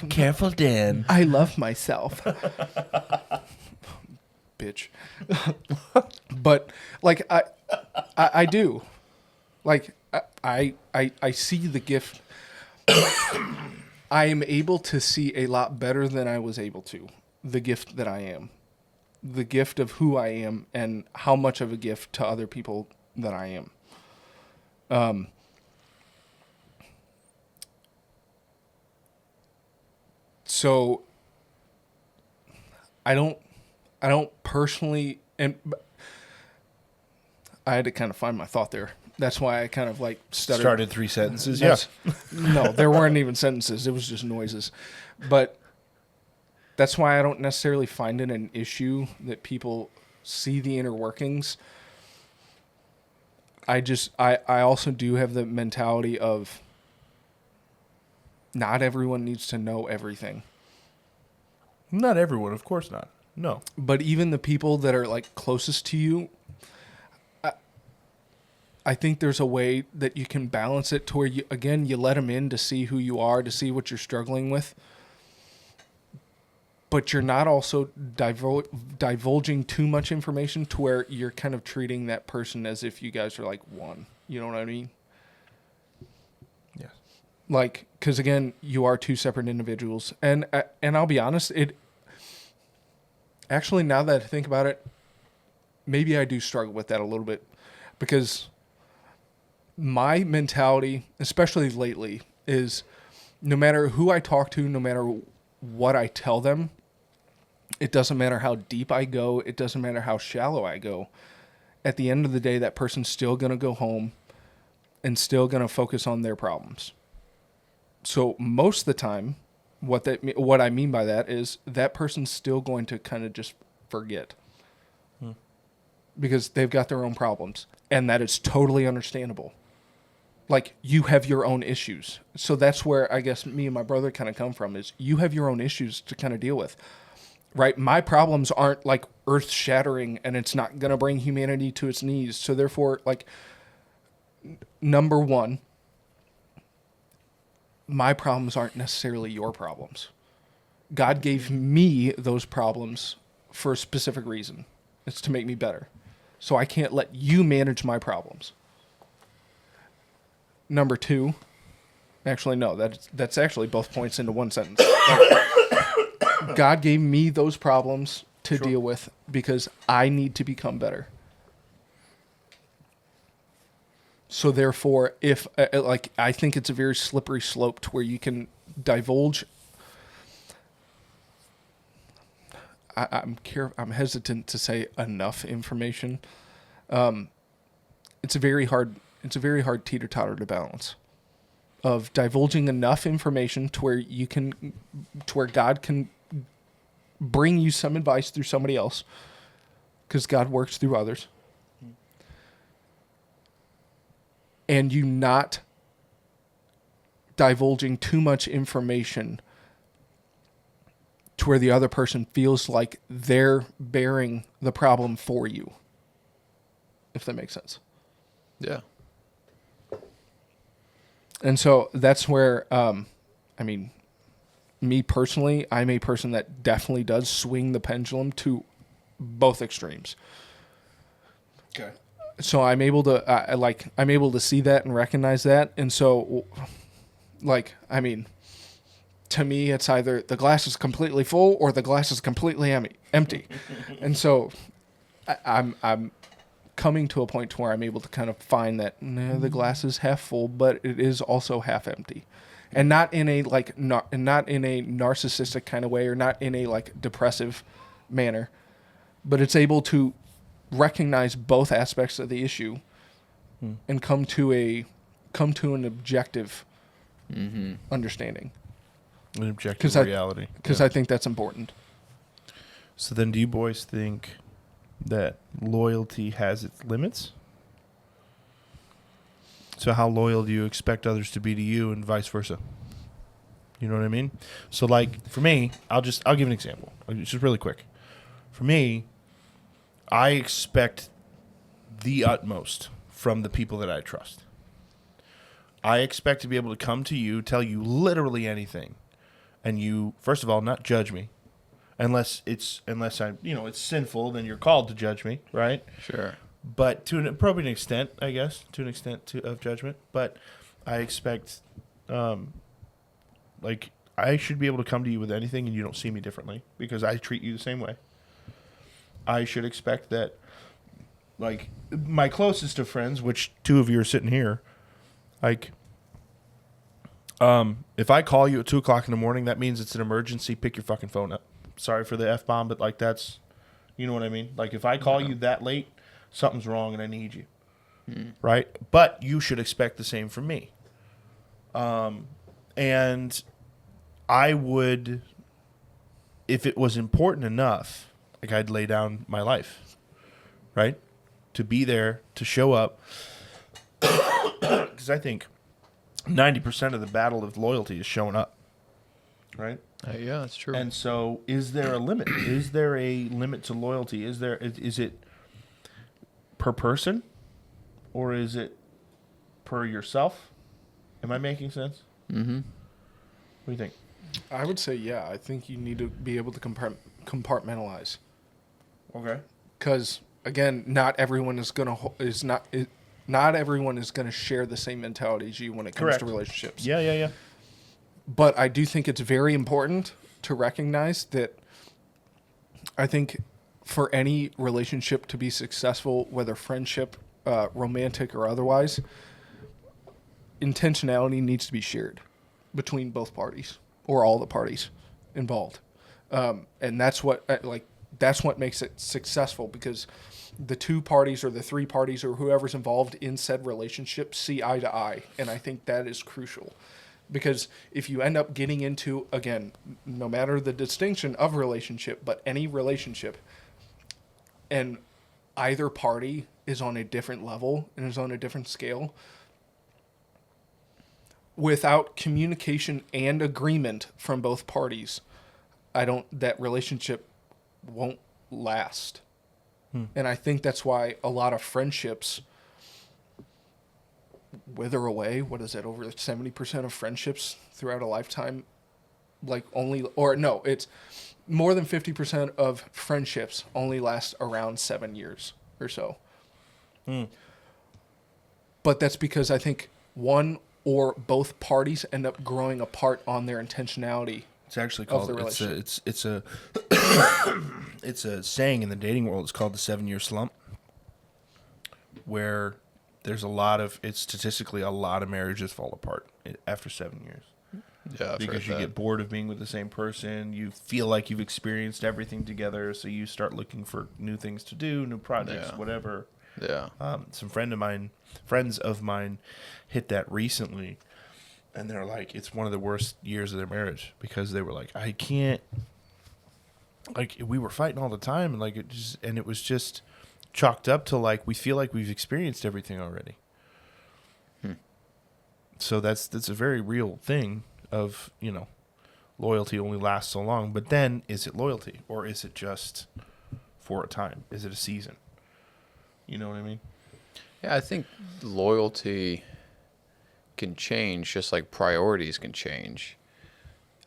[SPEAKER 2] Careful, Dan.
[SPEAKER 1] I love myself, bitch. But like, I do, like. I see the gift. I am able to see a lot better than I was able to. The gift that I am. The gift of who I am and how much of a gift to other people that I am. So I don't personally, and I had to kind of find my thought there. That's why I kind of like stuttered.
[SPEAKER 2] Started 3 sentences.
[SPEAKER 1] No, there weren't even sentences. It was just noises. But that's why I don't necessarily find it an issue that people see the inner workings. I also do have the mentality of not everyone needs to know everything.
[SPEAKER 2] Not everyone, of course not. No.
[SPEAKER 1] But even the people that are like closest to you, I think there's a way that you can balance it to where you let them in to see who you are, to see what you're struggling with. But you're not also divulging too much information to where you're kind of treating that person as if you guys are like one. You know what I mean?
[SPEAKER 2] Yes.
[SPEAKER 1] Like, because again, you are two separate individuals. And I'll be honest, actually, now that I think about it, maybe I do struggle with that a little bit. Because my mentality, especially lately, is no matter who I talk to, no matter what I tell them, it doesn't matter how deep I go, it doesn't matter how shallow I go. At the end of the day, that person's still going to go home and still going to focus on their problems. So most of the time, what I mean by that is that person's still going to kind of just forget. Because they've got their own problems. And that is totally understandable. Like, you have your own issues. So that's where I guess me and my brother kind of come from, is you have your own issues to kind of deal with. Right? My problems aren't like earth-shattering, and it's not going to bring humanity to its knees. So therefore, like, number one, my problems aren't necessarily your problems. God gave me those problems for a specific reason. It's to make me better. So I can't let you manage my problems. Number two, actually, no, that's actually both points into one sentence. God gave me those problems to deal with because I need to become better. So therefore, if I think it's a very slippery slope to where you can divulge. I'm hesitant to say enough information. It's a very hard teeter-totter to balance of divulging enough information to where God can bring you some advice through somebody else, because God works through others, and you not divulging too much information to where the other person feels like they're bearing the problem for you, if that makes sense.
[SPEAKER 3] Yeah.
[SPEAKER 1] And so that's where, me personally, I'm a person that definitely does swing the pendulum to both extremes.
[SPEAKER 2] Okay.
[SPEAKER 1] So I'm able to see that and recognize that. And so, to me, it's either the glass is completely full or the glass is completely empty. And so I'm coming to a point to where I'm able to kind of find that the glass is half full, but it is also half empty. And not in a not in a narcissistic kind of way, or not in a depressive manner, but it's able to recognize both aspects of the issue and come to an objective understanding.
[SPEAKER 2] An objective reality.
[SPEAKER 1] Because I think that's important.
[SPEAKER 2] So then do you boys think that loyalty has its limits? So how loyal do you expect others to be to you, and vice versa? You know what I mean? So for me, I'll give an example. It's just really quick. For me, I expect the utmost from the people that I trust. I expect to be able to come to you, tell you literally anything, and you, first of all, not judge me, unless it's sinful. Then you're called to judge me, right?
[SPEAKER 3] Sure.
[SPEAKER 2] But to an appropriate extent, I guess, of judgment. But I expect, I should be able to come to you with anything, and you don't see me differently because I treat you the same way. I should expect that, my closest of friends, which two of you are sitting here, if I call you at 2:00 in the morning, that means it's an emergency. Pick your fucking phone up. Sorry for the F-bomb, but that's, you know what I mean? If I call you that late, something's wrong and I need you. Right? But you should expect the same from me. And I would, if it was important enough, I'd lay down my life, right? To be there, to show up. Because I think 90% of the battle of loyalty is showing up, right?
[SPEAKER 3] Yeah, that's true.
[SPEAKER 2] And so is there a limit? Is there a limit to loyalty? Is it per person, or is it per yourself? Am I making sense?
[SPEAKER 3] Mm-hmm.
[SPEAKER 2] What do you think?
[SPEAKER 1] I would say, yeah. I think you need to be able to compartmentalize.
[SPEAKER 2] Okay.
[SPEAKER 1] Because again, not everyone is not everyone is gonna share the same mentality as you when it comes
[SPEAKER 2] Correct.
[SPEAKER 1] to relationships.
[SPEAKER 2] Yeah.
[SPEAKER 1] But I do think it's very important to recognize that I think for any relationship to be successful, whether friendship, romantic, or otherwise, intentionality needs to be shared between both parties or all the parties involved. And that's what makes it successful, because the two parties or the three parties or whoever's involved in said relationship see eye to eye. And I think that is crucial. Because if you end up getting into, again, no matter the distinction of relationship, but any relationship, and either party is on a different level and is on a different scale, without communication and agreement from both parties, that relationship won't last. And I think that's why a lot of friendships wither away. What is it? Over 70% of friendships throughout a lifetime, it's more than 50% of friendships only last around 7 years or so. But that's because I think one or both parties end up growing apart on their intentionality.
[SPEAKER 2] It's actually called, it's a saying in the dating world. It's called the 7-year slump, where there's statistically a lot of marriages fall apart after 7 years.
[SPEAKER 3] Yeah,
[SPEAKER 2] because you get bored of being with the same person. You feel like you've experienced everything together, so you start looking for new things to do, new projects, whatever.
[SPEAKER 3] Yeah.
[SPEAKER 2] Some friends of mine hit that recently, and they're like, it's one of the worst years of their marriage, because they were like, I can't like we were fighting all the time, and like it was just chalked up to like we feel like we've experienced everything already. So that's a very real thing of, loyalty only lasts so long. But then, is it loyalty, or is it just for a time? Is it a season? You know what I mean?
[SPEAKER 3] Yeah, I think loyalty can change just like priorities can change.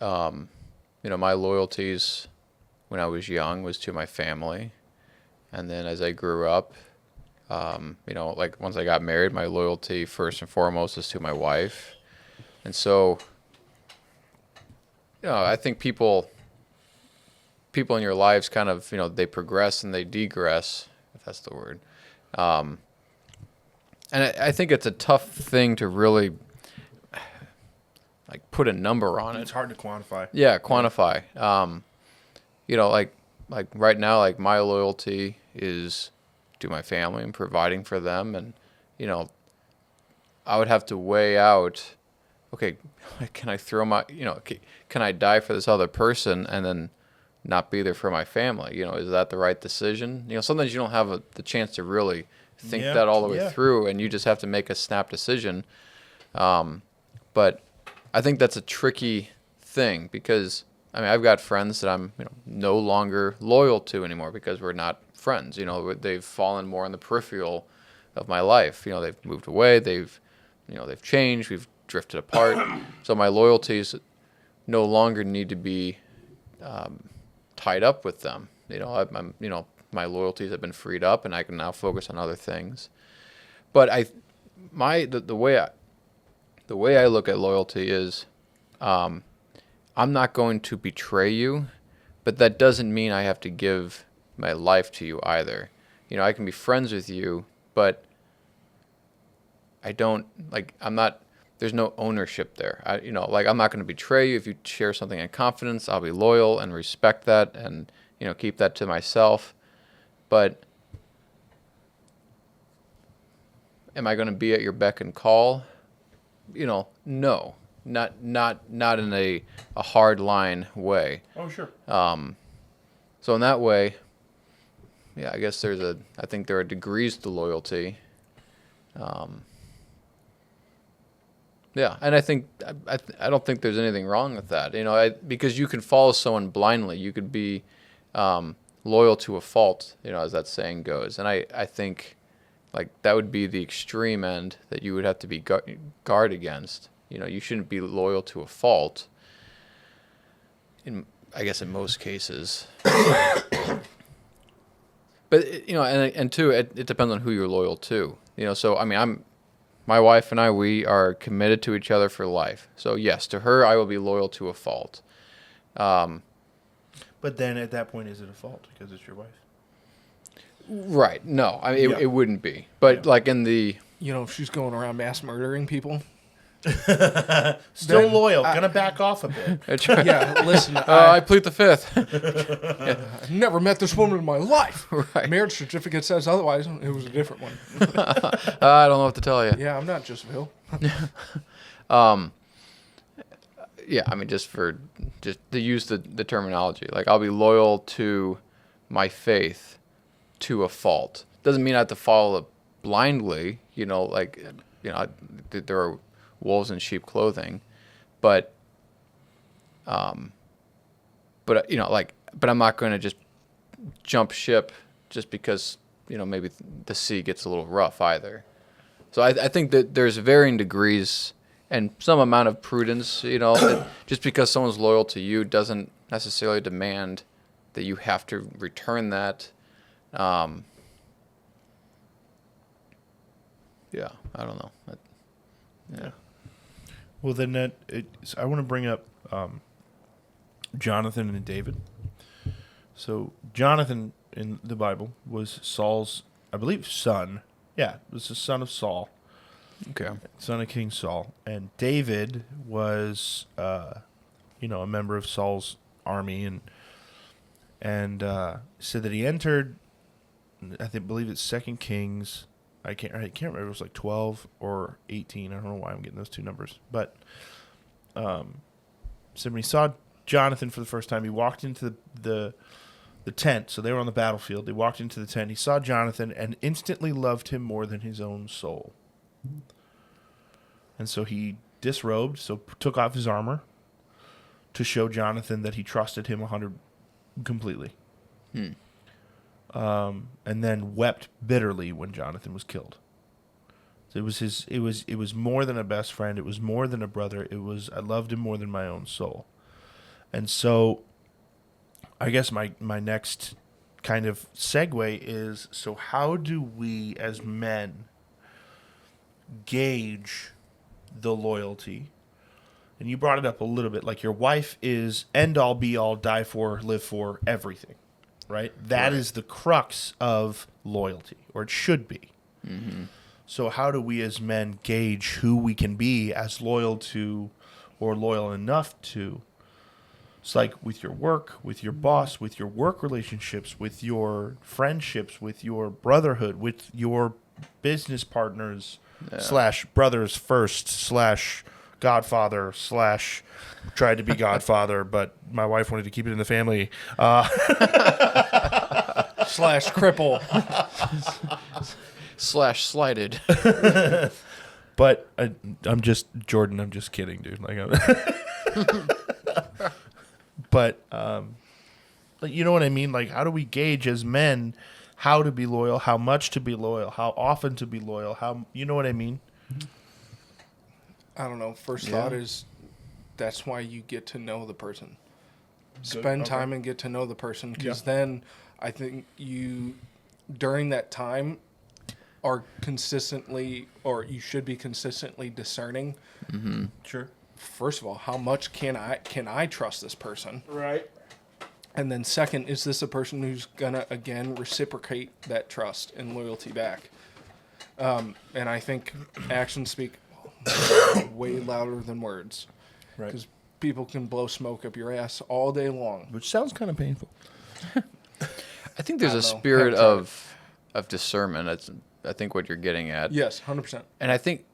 [SPEAKER 3] My loyalties when I was young was to my family. And then as I grew up, like once I got married, my loyalty first and foremost is to my wife. And so, I think people in your lives kind of, they progress and they degress, if that's the word. And I think it's a tough thing to really like put a number on it.
[SPEAKER 2] It's hard to quantify.
[SPEAKER 3] Yeah, quantify. Like right now, like my loyalty is to my family and providing for them, and I would have to weigh out. Okay, can I throw can I die for this other person and then not be there for my family? Is that the right decision? Sometimes you don't have the chance to really think that all the way through, and you just have to make a snap decision. But I think that's a tricky thing because I've got friends that I'm no longer loyal to anymore because we're not friends. They've fallen more in the peripheral of my life. They've moved away. They've changed. We've drifted apart. So my loyalties no longer need to be tied up with them. My loyalties have been freed up, and I can now focus on other things. But the way I look at loyalty is, I'm not going to betray you, but that doesn't mean I have to give my life to you either. I can be friends with you, but there's no ownership there. I'm not going to betray you. If you share something in confidence, I'll be loyal and respect that and, keep that to myself. But am I going to be at your beck and call? No. Not in a hard line way.
[SPEAKER 2] Oh, sure.
[SPEAKER 3] So in that way, yeah, I guess I think there are degrees to loyalty. Yeah, and I think I don't think there's anything wrong with that. Because you can follow someone blindly. You could be loyal to a fault, as that saying goes. And I think like that would be the extreme end that you would have to be guard against. You shouldn't be loyal to a fault. I guess in most cases. But and too, it depends on who you're loyal to. So my wife and I, we are committed to each other for life. So yes, to her, I will be loyal to a fault.
[SPEAKER 2] But then at that point, is it a fault because it's your wife?
[SPEAKER 3] Right. No, it wouldn't be. But like in the,
[SPEAKER 1] if she's going around mass murdering people.
[SPEAKER 2] Still loyal, gonna back off a bit.
[SPEAKER 1] Yeah, listen.
[SPEAKER 3] I plead the fifth.
[SPEAKER 1] I've never met this woman in my life.
[SPEAKER 3] Right.
[SPEAKER 1] Marriage certificate says otherwise. It was a different one.
[SPEAKER 3] I don't know what to tell you.
[SPEAKER 1] Yeah, I'm not Josephine.
[SPEAKER 3] Yeah, just to use the terminology, like I'll be loyal to my faith to a fault. Doesn't mean I have to follow it blindly. There are wolves in sheep clothing, but I'm not going to just jump ship just because maybe the sea gets a little rough either. So I think that there's varying degrees and some amount of prudence. Just because someone's loyal to you doesn't necessarily demand that you have to return that. Yeah, I don't know. Yeah.
[SPEAKER 2] Well, then I want to bring up Jonathan and David. So Jonathan in the Bible was Saul's, I believe, son. Yeah, was the son of Saul.
[SPEAKER 3] Okay.
[SPEAKER 2] Son of King Saul. And David was, a member of Saul's army, and said that he entered, believe it's 2 Kings. I can't remember. It was like 12 or 18. I don't know why I'm getting those two numbers. But so when he saw Jonathan for the first time, he walked into the the tent. So they were on the battlefield. They walked into the tent. He saw Jonathan and instantly loved him more than his own soul. And so he disrobed, so took off his armor to show Jonathan that he trusted him 100 completely. And then wept bitterly when Jonathan was killed. So it was more than a best friend. It was more than a brother. I loved him more than my own soul. And so I guess my next kind of segue is, so how do we as men gauge the loyalty? And you brought it up a little bit, like your wife is end all be all, die for, live for, everything, right? That is the crux of loyalty, or it should be. Mm-hmm. So how do we as men gauge who we can be as loyal to, or loyal enough to? It's like with your work, with your boss, with your work relationships, with your friendships, with your brotherhood, with your business partners, / brothers first / Godfather / tried to be Godfather, but my wife wanted to keep it in the family.
[SPEAKER 1] / cripple.
[SPEAKER 3] / slighted.
[SPEAKER 2] But I'm just Jordan. I'm just kidding, dude. Like, but you know what I mean? Like, how do we gauge as men how to be loyal, how much to be loyal, how often to be loyal? How, you know what I mean?
[SPEAKER 1] I don't know. First thought is that's why you get to know the person. Spend time and get to know the person, because then I think you, during that time, are consistently, or you should be consistently discerning.
[SPEAKER 2] Mm-hmm. Sure.
[SPEAKER 1] First of all, how much can I trust this person?
[SPEAKER 2] Right.
[SPEAKER 1] And then second, is this a person who's gonna again reciprocate that trust and loyalty back? And I think actions speak way louder than words.
[SPEAKER 2] Right.
[SPEAKER 1] Because people can blow smoke up your ass all day long.
[SPEAKER 2] Which sounds kind of painful.
[SPEAKER 3] I think there's a spirit of discernment. That's, I think, what you're getting at.
[SPEAKER 1] Yes, 100%.
[SPEAKER 3] And I think,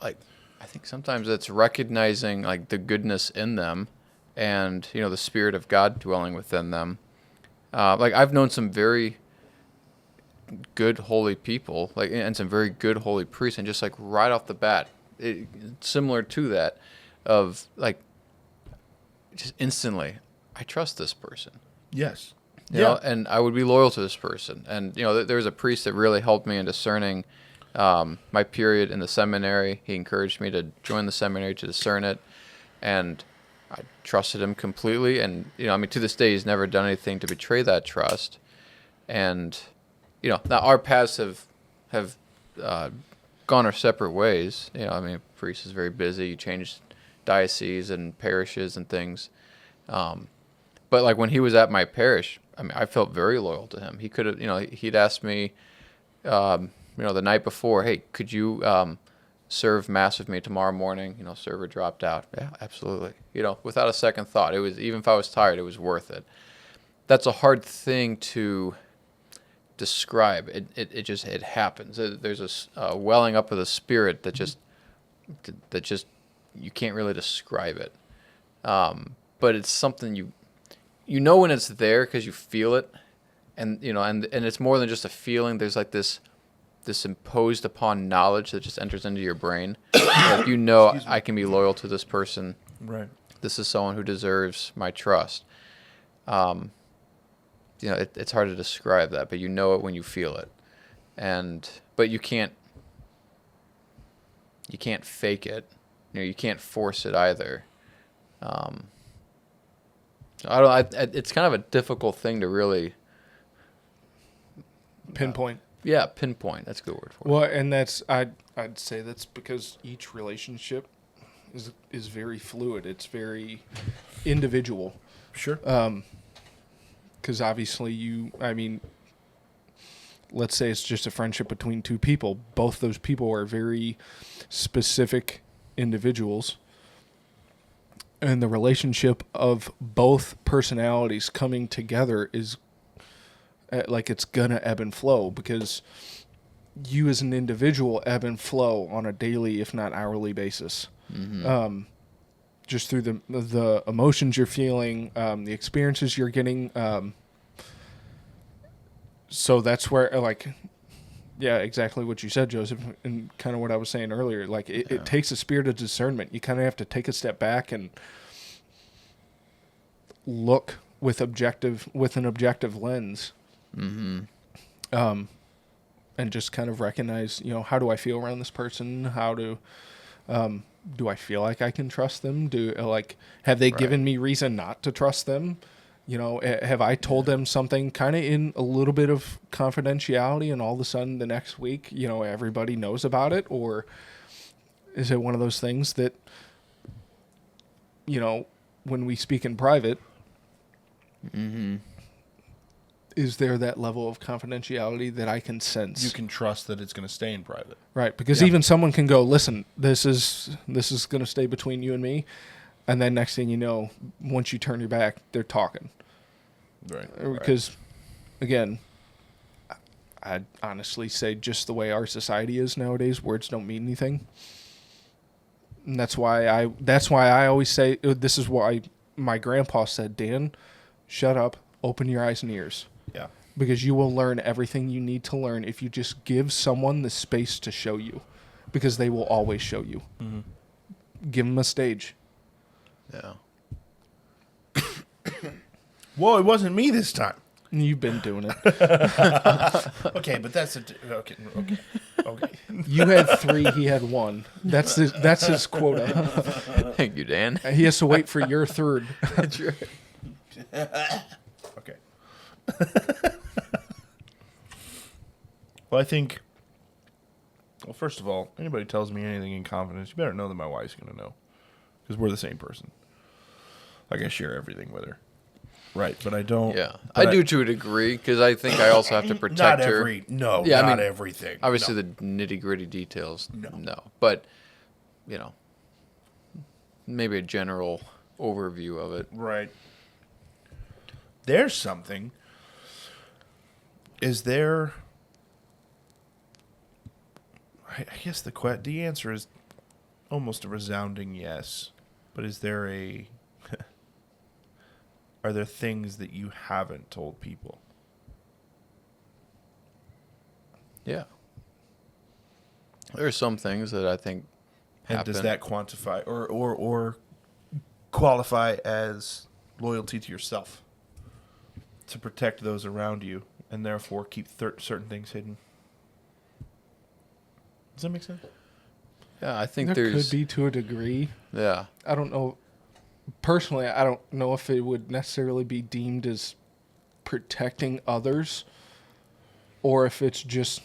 [SPEAKER 3] I think sometimes it's recognizing like the goodness in them, and the spirit of God dwelling within them. Like I've known some very good holy people, like, and some very good holy priests, and just like right off the bat, similar to that, of like just instantly, I trust this person.
[SPEAKER 2] Yes.
[SPEAKER 3] You know, and I would be loyal to this person. And, there was a priest that really helped me in discerning my period in the seminary. He encouraged me to join the seminary to discern it. And I trusted him completely. And, to this day, he's never done anything to betray that trust. And, now our paths have gone our separate ways. A priest is very busy. He changed dioceses and parishes and things. But like when he was at my parish, I felt very loyal to him. He could have, he'd asked me, the night before, hey, could you serve mass with me tomorrow morning? Server dropped out. Yeah, absolutely. Without a second thought. It was, even if I was tired, it was worth it. That's a hard thing to describe. It happens. There's a welling up of the spirit that just you can't really describe it. But it's something you know when it's there because you feel it, and and it's more than just a feeling. There's like this imposed upon knowledge that just enters into your brain. Like, I can be loyal to this person.
[SPEAKER 2] Right.
[SPEAKER 3] This is someone who deserves my trust. It's hard to describe that, but you know it when you feel it, but you can't fake it. You can't force it either. It's kind of a difficult thing to really
[SPEAKER 1] pinpoint.
[SPEAKER 3] Pinpoint. That's a good word for it.
[SPEAKER 1] Well, and I'd say that's because each relationship is very fluid. It's very individual.
[SPEAKER 2] Sure.
[SPEAKER 1] Because obviously let's say it's just a friendship between two people. Both those people are very specific individuals. And the relationship of both personalities coming together is like it's gonna ebb and flow, because you as an individual ebb and flow on a daily, if not hourly basis. Mm-hmm. Just through the emotions you're feeling, the experiences you're getting, so that's where, like, yeah, exactly what you said, Joseph, and kind of what I was saying earlier. Like, it takes a spirit of discernment. You kind of have to take a step back and look with an objective lens, and just kind of recognize, how do I feel around this person? How do I feel like I can trust them? Have they given me reason not to trust them? Have I told them something kind of in a little bit of confidentiality, and all of a sudden the next week, everybody knows about it? Or is it one of those things that, when we speak in private, is there that level of confidentiality that I can sense?
[SPEAKER 2] You can trust that it's going to stay in private.
[SPEAKER 1] Right, because even someone can go, listen, this is going to stay between you and me, and then next thing you know, once you turn your back, they're talking.
[SPEAKER 2] Right.
[SPEAKER 1] Because, again, I'd honestly say just the way our society is nowadays, words don't mean anything. And that's why I always say, this is why my grandpa said, Dan, shut up, open your eyes and ears.
[SPEAKER 2] Yeah.
[SPEAKER 1] Because you will learn everything you need to learn if you just give someone the space to show you. Because they will always show you. Mm-hmm. Give them a stage.
[SPEAKER 3] Yeah.
[SPEAKER 2] Well, it wasn't me this time.
[SPEAKER 1] You've been doing it.
[SPEAKER 2] Okay, but that's okay.
[SPEAKER 1] You had 3, he had 1. That's his quota.
[SPEAKER 3] Thank you, Dan.
[SPEAKER 1] He has to wait for your 3rd.
[SPEAKER 3] That's right.
[SPEAKER 2] Okay. Well, I think. Well, first of all, anybody tells me anything in confidence, you better know that my wife's going to know, because we're the same person. Like, I share everything with her. Right, but I don't.
[SPEAKER 3] Yeah, I do to a degree, because I think I also have to protect
[SPEAKER 2] not
[SPEAKER 3] her.
[SPEAKER 2] Not everything.
[SPEAKER 3] Obviously, the nitty-gritty details, no. But, maybe a general overview of it.
[SPEAKER 2] Right. There's something. Is there... I guess the answer is almost a resounding yes. But is there a... Are there things that you haven't told people?
[SPEAKER 3] Yeah. There are some things that I think happen.
[SPEAKER 2] And does that quantify or qualify as loyalty to yourself? To protect those around you and therefore keep certain things hidden? Does that make sense?
[SPEAKER 3] Yeah, I think
[SPEAKER 1] There
[SPEAKER 3] there's...
[SPEAKER 1] could be to a degree.
[SPEAKER 3] Yeah.
[SPEAKER 1] I don't know. Personally, I don't know if it would necessarily be deemed as protecting others, or if it's just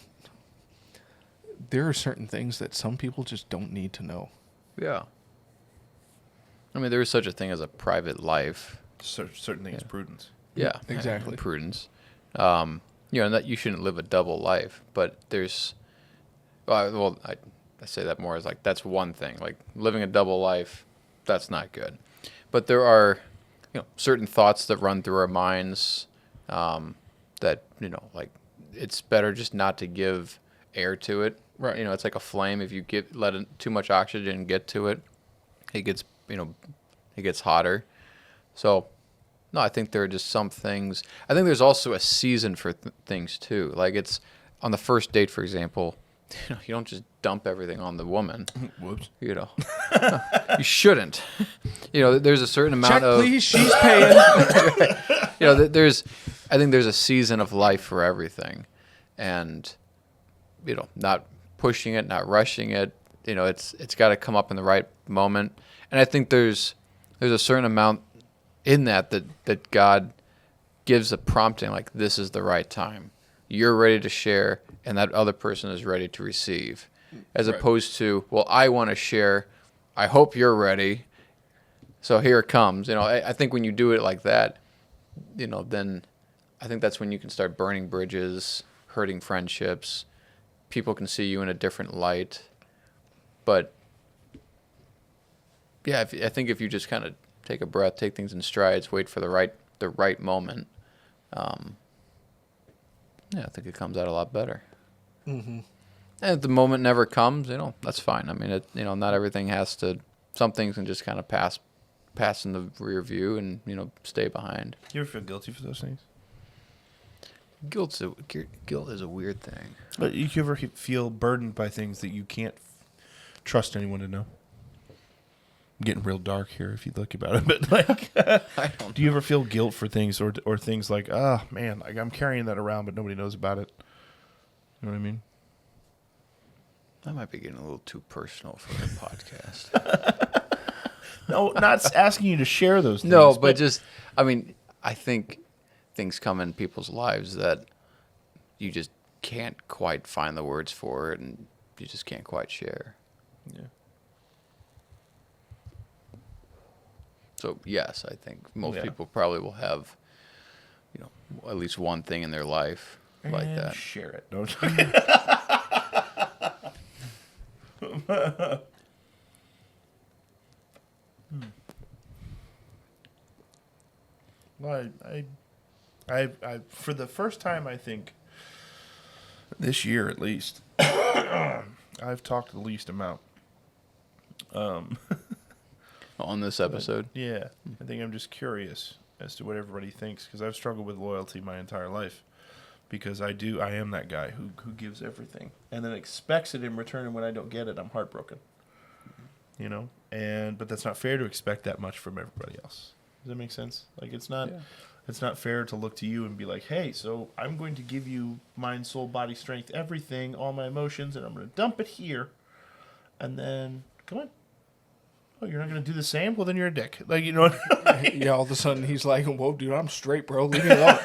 [SPEAKER 1] there are certain things that some people just don't need to know.
[SPEAKER 3] Yeah. I mean, there is such a thing as a private life.
[SPEAKER 2] Certain things, prudence.
[SPEAKER 3] Yeah,
[SPEAKER 1] exactly.
[SPEAKER 3] Prudence. And that you shouldn't live a double life, but there's... Well, I say that more as like, that's one thing. Like, living a double life, that's not good. But there are, certain thoughts that run through our minds that, like, it's better just not to give air to it.
[SPEAKER 1] Right.
[SPEAKER 3] It's like a flame. If you let too much oxygen get to it, it gets, it gets hotter. So, no, I think there are just some things. I think there's also a season for things, too. Like, it's on the first date, for example, you don't just dump everything on the woman.
[SPEAKER 2] Whoops.
[SPEAKER 3] You shouldn't. There's a certain amount
[SPEAKER 1] Check,
[SPEAKER 3] of...
[SPEAKER 1] please, she's paying.
[SPEAKER 3] I think there's a season of life for everything. And, not pushing it, not rushing it. It's got to come up in the right moment. And I think there's a certain amount in that God gives a prompting, like, this is the right time. You're ready to share, and that other person is ready to receive. As opposed to, well, I want to share. I hope you're ready. So here it comes. I think when you do it like that, then I think that's when you can start burning bridges, hurting friendships. People can see you in a different light. But, yeah, I think if you just kind of take a breath, take things in strides, wait for the right moment, I think it comes out a lot better. Mm-hmm. And if the moment never comes, that's fine. I mean, not everything has to. Some things can just kind of pass in the rear view and stay behind.
[SPEAKER 2] You ever feel guilty for those things?
[SPEAKER 3] Guilt is a weird thing.
[SPEAKER 2] But you ever feel burdened by things that you can't trust anyone to know? I'm getting real dark here if you look about it, but like,
[SPEAKER 3] I don't
[SPEAKER 2] do you ever feel guilt for things or things like, oh man, like I'm carrying that around, but nobody knows about it? You know what I mean?
[SPEAKER 3] That might be getting a little too personal for a podcast.
[SPEAKER 2] No, not asking you to share those things.
[SPEAKER 3] No, but just, I mean, I think things come in people's lives that you just can't quite find the words for it, and you just can't quite share.
[SPEAKER 2] Yeah.
[SPEAKER 3] So yes, I think most
[SPEAKER 2] Yeah.
[SPEAKER 3] people probably will have, at least one thing in their life like
[SPEAKER 2] And
[SPEAKER 3] that.
[SPEAKER 2] share it. Don't. Well, I, for the first time, I think this year at least, I've talked the least amount.
[SPEAKER 3] On this episode.
[SPEAKER 2] Yeah, I think I'm just curious as to what everybody thinks because I've struggled with loyalty my entire life. Because I am that guy who gives everything and then expects it in return, and when I don't get it, I'm heartbroken. But that's not fair to expect that much from everybody else. Does that make sense? Like it's not fair to look to you and be like, hey, so I'm going to give you mind, soul, body, strength, everything, all my emotions, and I'm going to dump it here, and then come on. Oh, you're not going to do the same? Well, then you're a dick. Like, you know what?
[SPEAKER 1] Yeah, all of a sudden he's like, whoa, dude, I'm straight, bro. Leave me alone.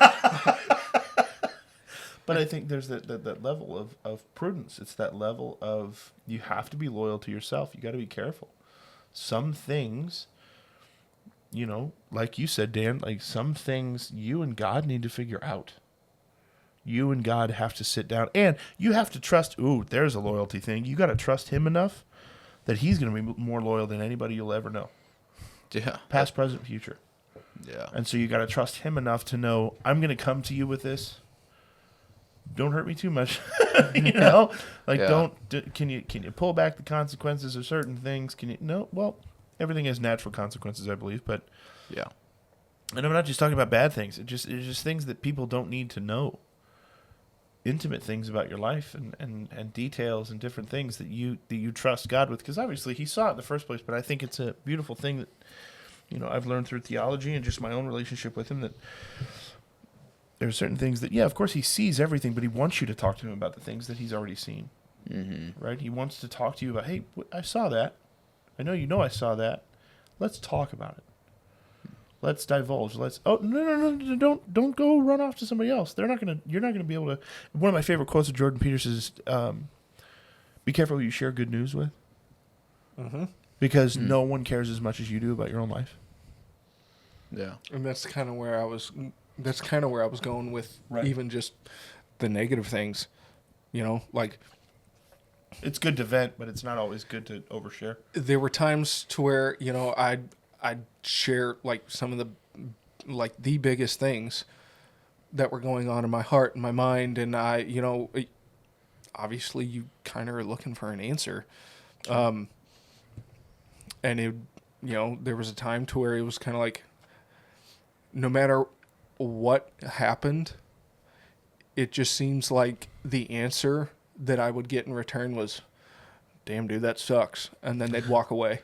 [SPEAKER 2] But I think there's that level of prudence. It's that level of you have to be loyal to yourself. You got to be careful. Some things, like you said, Dan, like some things you and God need to figure out. You and God have to sit down, and you have to trust. Ooh, there's a loyalty thing. You got to trust him enough that he's going to be more loyal than anybody you'll ever know.
[SPEAKER 3] Yeah.
[SPEAKER 2] Past, present, future.
[SPEAKER 3] Yeah.
[SPEAKER 2] And so you got to trust him enough to know, I'm going to come to you with this. Don't hurt me too much. Like
[SPEAKER 3] Yeah.
[SPEAKER 2] Can you pull back the consequences of certain things? Well, everything has natural consequences, I believe, but
[SPEAKER 3] Yeah.
[SPEAKER 2] and I'm not just talking about bad things. It's just things that people don't need to know. Intimate things about your life and details and different things that you trust God with, because obviously he saw it in the first place, but I think it's a beautiful thing that I've learned through theology and just my own relationship with him, that there are certain things that, of course he sees everything, but he wants you to talk to him about the things that he's already seen.
[SPEAKER 3] Mm-hmm.
[SPEAKER 2] Right? He wants to talk to you about, hey, I saw that. I know I saw that. Let's talk about it. Let's divulge. No, don't go run off to somebody else. You're not gonna be able to. One of my favorite quotes of Jordan Peterson is, be careful who you share good news with.
[SPEAKER 1] Mm-hmm.
[SPEAKER 2] Because no one cares as much as you do about your own life.
[SPEAKER 3] Yeah.
[SPEAKER 1] And that's kind of where I was going with
[SPEAKER 2] Right.
[SPEAKER 1] even just the negative things, like
[SPEAKER 2] It's good to vent, but it's not always good to overshare.
[SPEAKER 1] there were times to where, I'd share like some of the biggest things that were going on in my heart and my mind. And obviously you kind of are looking for an answer. And there was a time to where it was kind of like, no matter what happened, it just seems like the answer that I would get in return was, damn, dude, that sucks. And then they'd walk away.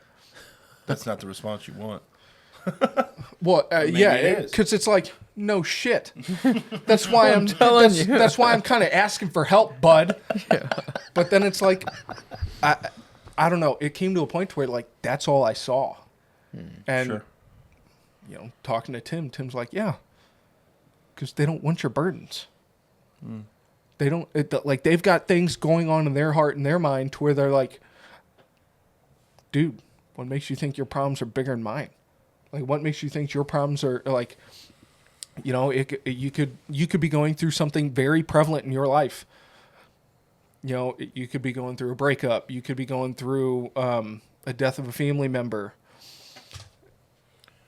[SPEAKER 2] That's not the response you want.
[SPEAKER 1] Well,
[SPEAKER 2] Maybe
[SPEAKER 1] yeah,
[SPEAKER 2] it is.
[SPEAKER 1] because it's like, no shit. That's why I'm
[SPEAKER 3] telling you.
[SPEAKER 1] That's why I'm kind of asking for help, bud. Yeah. But then it's like, I don't know. It came to a point where like that's all I saw, and
[SPEAKER 2] Sure.
[SPEAKER 1] Talking to Tim's like, yeah, because they don't want your burdens. They don't like they've got things going on in their heart and their mind to where they're like, dude, what makes you think your problems are bigger than mine? Like, what makes you think your problems are like, you could be going through something very prevalent in your life. You could be going through a breakup. You could be going through a death of a family member.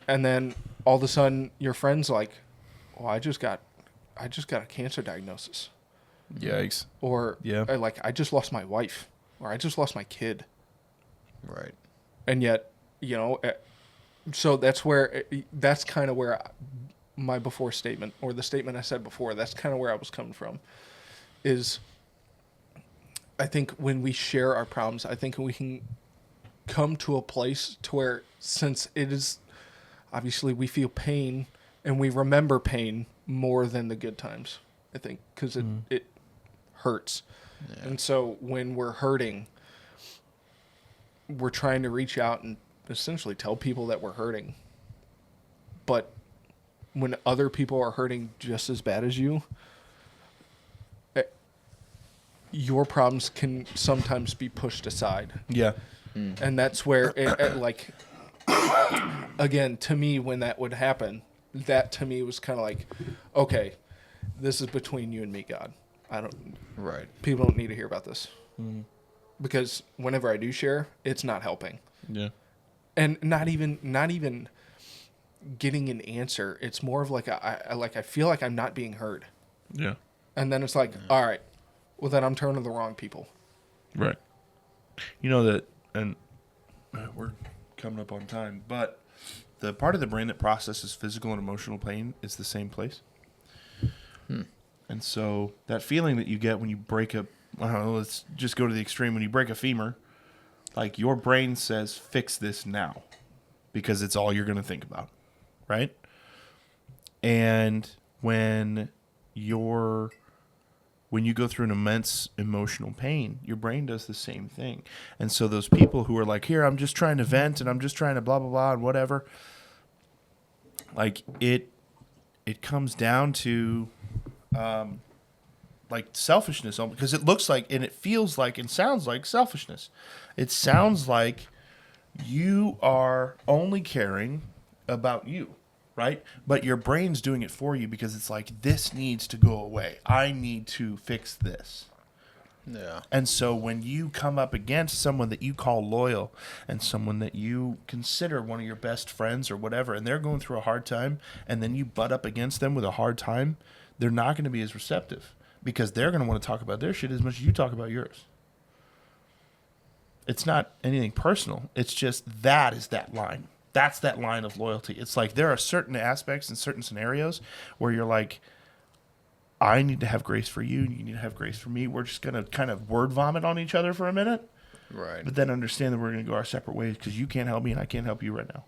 [SPEAKER 1] And then all of a sudden your friend's like, oh, I just got a cancer diagnosis.
[SPEAKER 2] Yikes.
[SPEAKER 1] Or
[SPEAKER 2] Yeah.
[SPEAKER 1] like, I just lost my wife, or I just lost my kid.
[SPEAKER 3] Right.
[SPEAKER 1] And yet, so that's kind of where my before statement, or the statement I said before. That's kind of where I was coming from. Is I think when we share our problems, I think we can come to a place to where, since it is obviously we feel pain and we remember pain more than the good times. I think because it hurts, and so when we're hurting, we're trying to reach out and essentially tell people that we're hurting. But when other people are hurting just as bad as you, your problems can sometimes be pushed aside.
[SPEAKER 2] Yeah.
[SPEAKER 1] And that's where, like, again, to me, when that would happen, that to me was kind of like, okay, this is between you and me, God.
[SPEAKER 3] Right.
[SPEAKER 1] People don't need to hear about this. Because whenever I do share, it's not helping.
[SPEAKER 2] Yeah.
[SPEAKER 1] And not even getting an answer. It's more of like I feel like I'm not being heard.
[SPEAKER 2] Yeah.
[SPEAKER 1] And then it's like, all right, well then I'm turning to the wrong people.
[SPEAKER 2] Right. You know that, and we're coming up on time, but the part of the brain that processes physical and emotional pain is the same place. And so that feeling that you get when you break a, I don't know, let's just go to the extreme. When you break a femur, like your brain says, fix this now, because it's all you're going to think about, right? And when you go through an immense emotional pain, your brain does the same thing. And so those people who are like, here, I'm just trying to vent and I'm just trying to blah, blah, blah, and whatever, like it comes down to like selfishness, because it looks like and it feels like and sounds like selfishness. It sounds like you are only caring about you, right? But your brain's doing it for you because it's like, this needs to go away. I need to fix this.
[SPEAKER 3] Yeah.
[SPEAKER 2] And so when you come up against someone that you call loyal and someone that you consider one of your best friends or whatever, and they're going through a hard time, and then you butt up against them with a hard time, they're not going to be as receptive because they're going to want to talk about their shit as much as you talk about yours. It's not anything personal. It's just that is that line. That's that line of loyalty. It's like there are certain aspects in certain scenarios where you're like, I need to have grace for you, and you need to have grace for me. We're just going to kind of word vomit on each other for a minute.
[SPEAKER 3] Right.
[SPEAKER 2] But then understand that we're going to go our separate ways because you can't help me and I can't help you right now.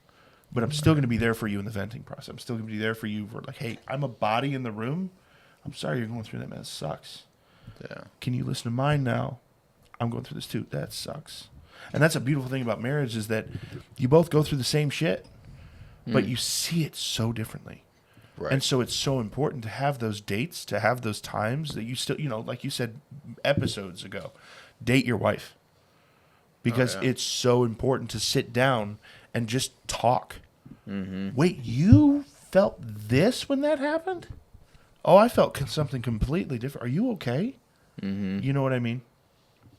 [SPEAKER 2] But I'm still going to be there for you in the venting process. I'm still going to be there for you for like, hey, I'm a body in the room. I'm sorry you're going through that, man. It sucks.
[SPEAKER 3] Yeah.
[SPEAKER 2] Can you listen to mine now? I'm going through this too. That sucks. And that's a beautiful thing about marriage is that you both go through the same shit, but you see it so differently.
[SPEAKER 3] Right.
[SPEAKER 2] And so it's so important to have those dates, to have those times that you still, you know, like you said episodes ago, date your wife. Because it's so important to sit down and just talk. Wait, you felt this when that happened? Oh, I felt something completely different. Are you okay? You know what I mean?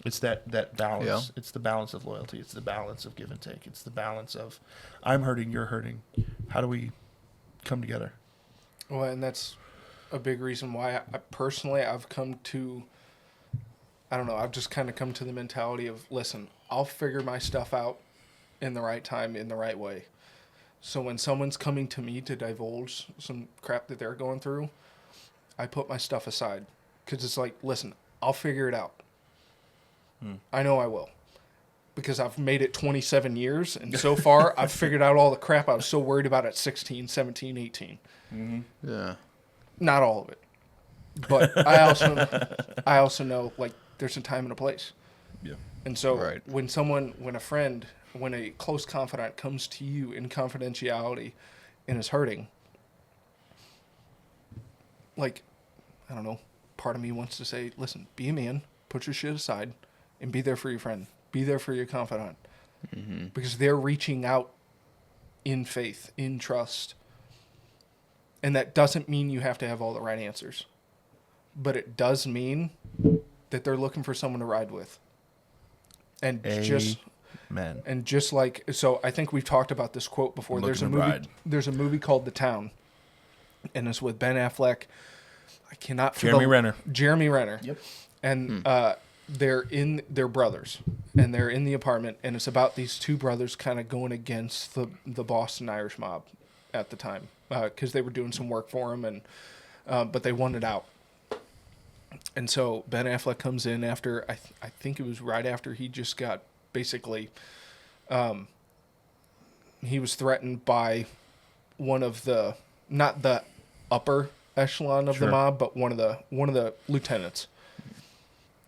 [SPEAKER 2] It's that balance.
[SPEAKER 3] Yeah.
[SPEAKER 2] It's the balance of loyalty. It's the balance of give and take. It's the balance of I'm hurting, you're hurting. How do we come together?
[SPEAKER 1] Well, and that's a big reason why I've come to, I don't know, I've just kind of come to the mentality of, listen, I'll figure my stuff out in the right time, in the right way. So when someone's coming to me to divulge some crap that they're going through, I put my stuff aside. Because it's like, listen, I'll figure it out. I know I will. Because I've made it 27 years, and so far I've figured out all the crap I was so worried about at 16, 17, 18.
[SPEAKER 3] Yeah.
[SPEAKER 1] Not all of it. But I also know, like, there's a time and a place.
[SPEAKER 2] Yeah.
[SPEAKER 1] And so
[SPEAKER 3] Right.
[SPEAKER 1] when a close confidant comes to you in confidentiality and is hurting, like, I don't know, part of me wants to say, listen, be a man, put your shit aside, and be there for your friend. Be there for your confidant. Because they're reaching out in faith, in trust. And that doesn't mean you have to have all the right answers. But it does mean that they're looking for someone to ride with. And just like, so I think we've talked about this quote before. There's a movie called The Town. And it's with Ben Affleck. I cannot
[SPEAKER 2] Jeremy Renner.
[SPEAKER 1] Yep. And they're brothers, and they're in the apartment, and it's about these two brothers kind of going against the Boston Irish mob, at the time because they were doing some work for him, and but they wanted out. And so Ben Affleck comes in after I think it was right after he just got basically he was threatened by one of the, not the upper echelon of the mob, but one of the lieutenants.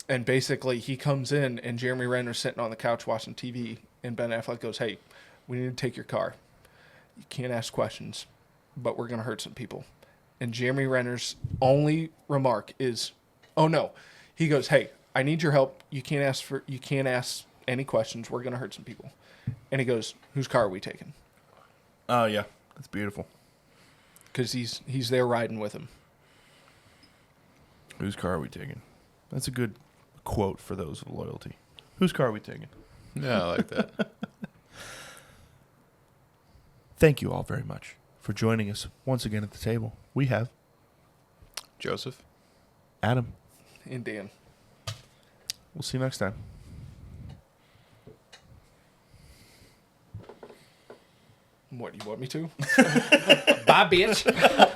[SPEAKER 1] And basically he comes in and Jeremy Renner's sitting on the couch watching TV, and Ben Affleck goes, "Hey, we need to take your car. You can't ask questions, but we're going to hurt some people." And Jeremy Renner's only remark is, "Oh no." He goes, "Hey, I need your help. You can't ask any questions. We're going to hurt some people." And he goes, "Whose car are we taking?"
[SPEAKER 2] Oh, yeah. That's beautiful.
[SPEAKER 1] Because he's there riding with him.
[SPEAKER 2] Whose car are we taking? That's a good quote for those with loyalty. Whose car are we taking?
[SPEAKER 3] Yeah, I like that.
[SPEAKER 2] Thank you all very much for joining us once again at the table. We have
[SPEAKER 3] Joseph.
[SPEAKER 2] Adam.
[SPEAKER 1] And Dan.
[SPEAKER 2] We'll see you next time.
[SPEAKER 1] What, you want me to?
[SPEAKER 4] Bye, bitch.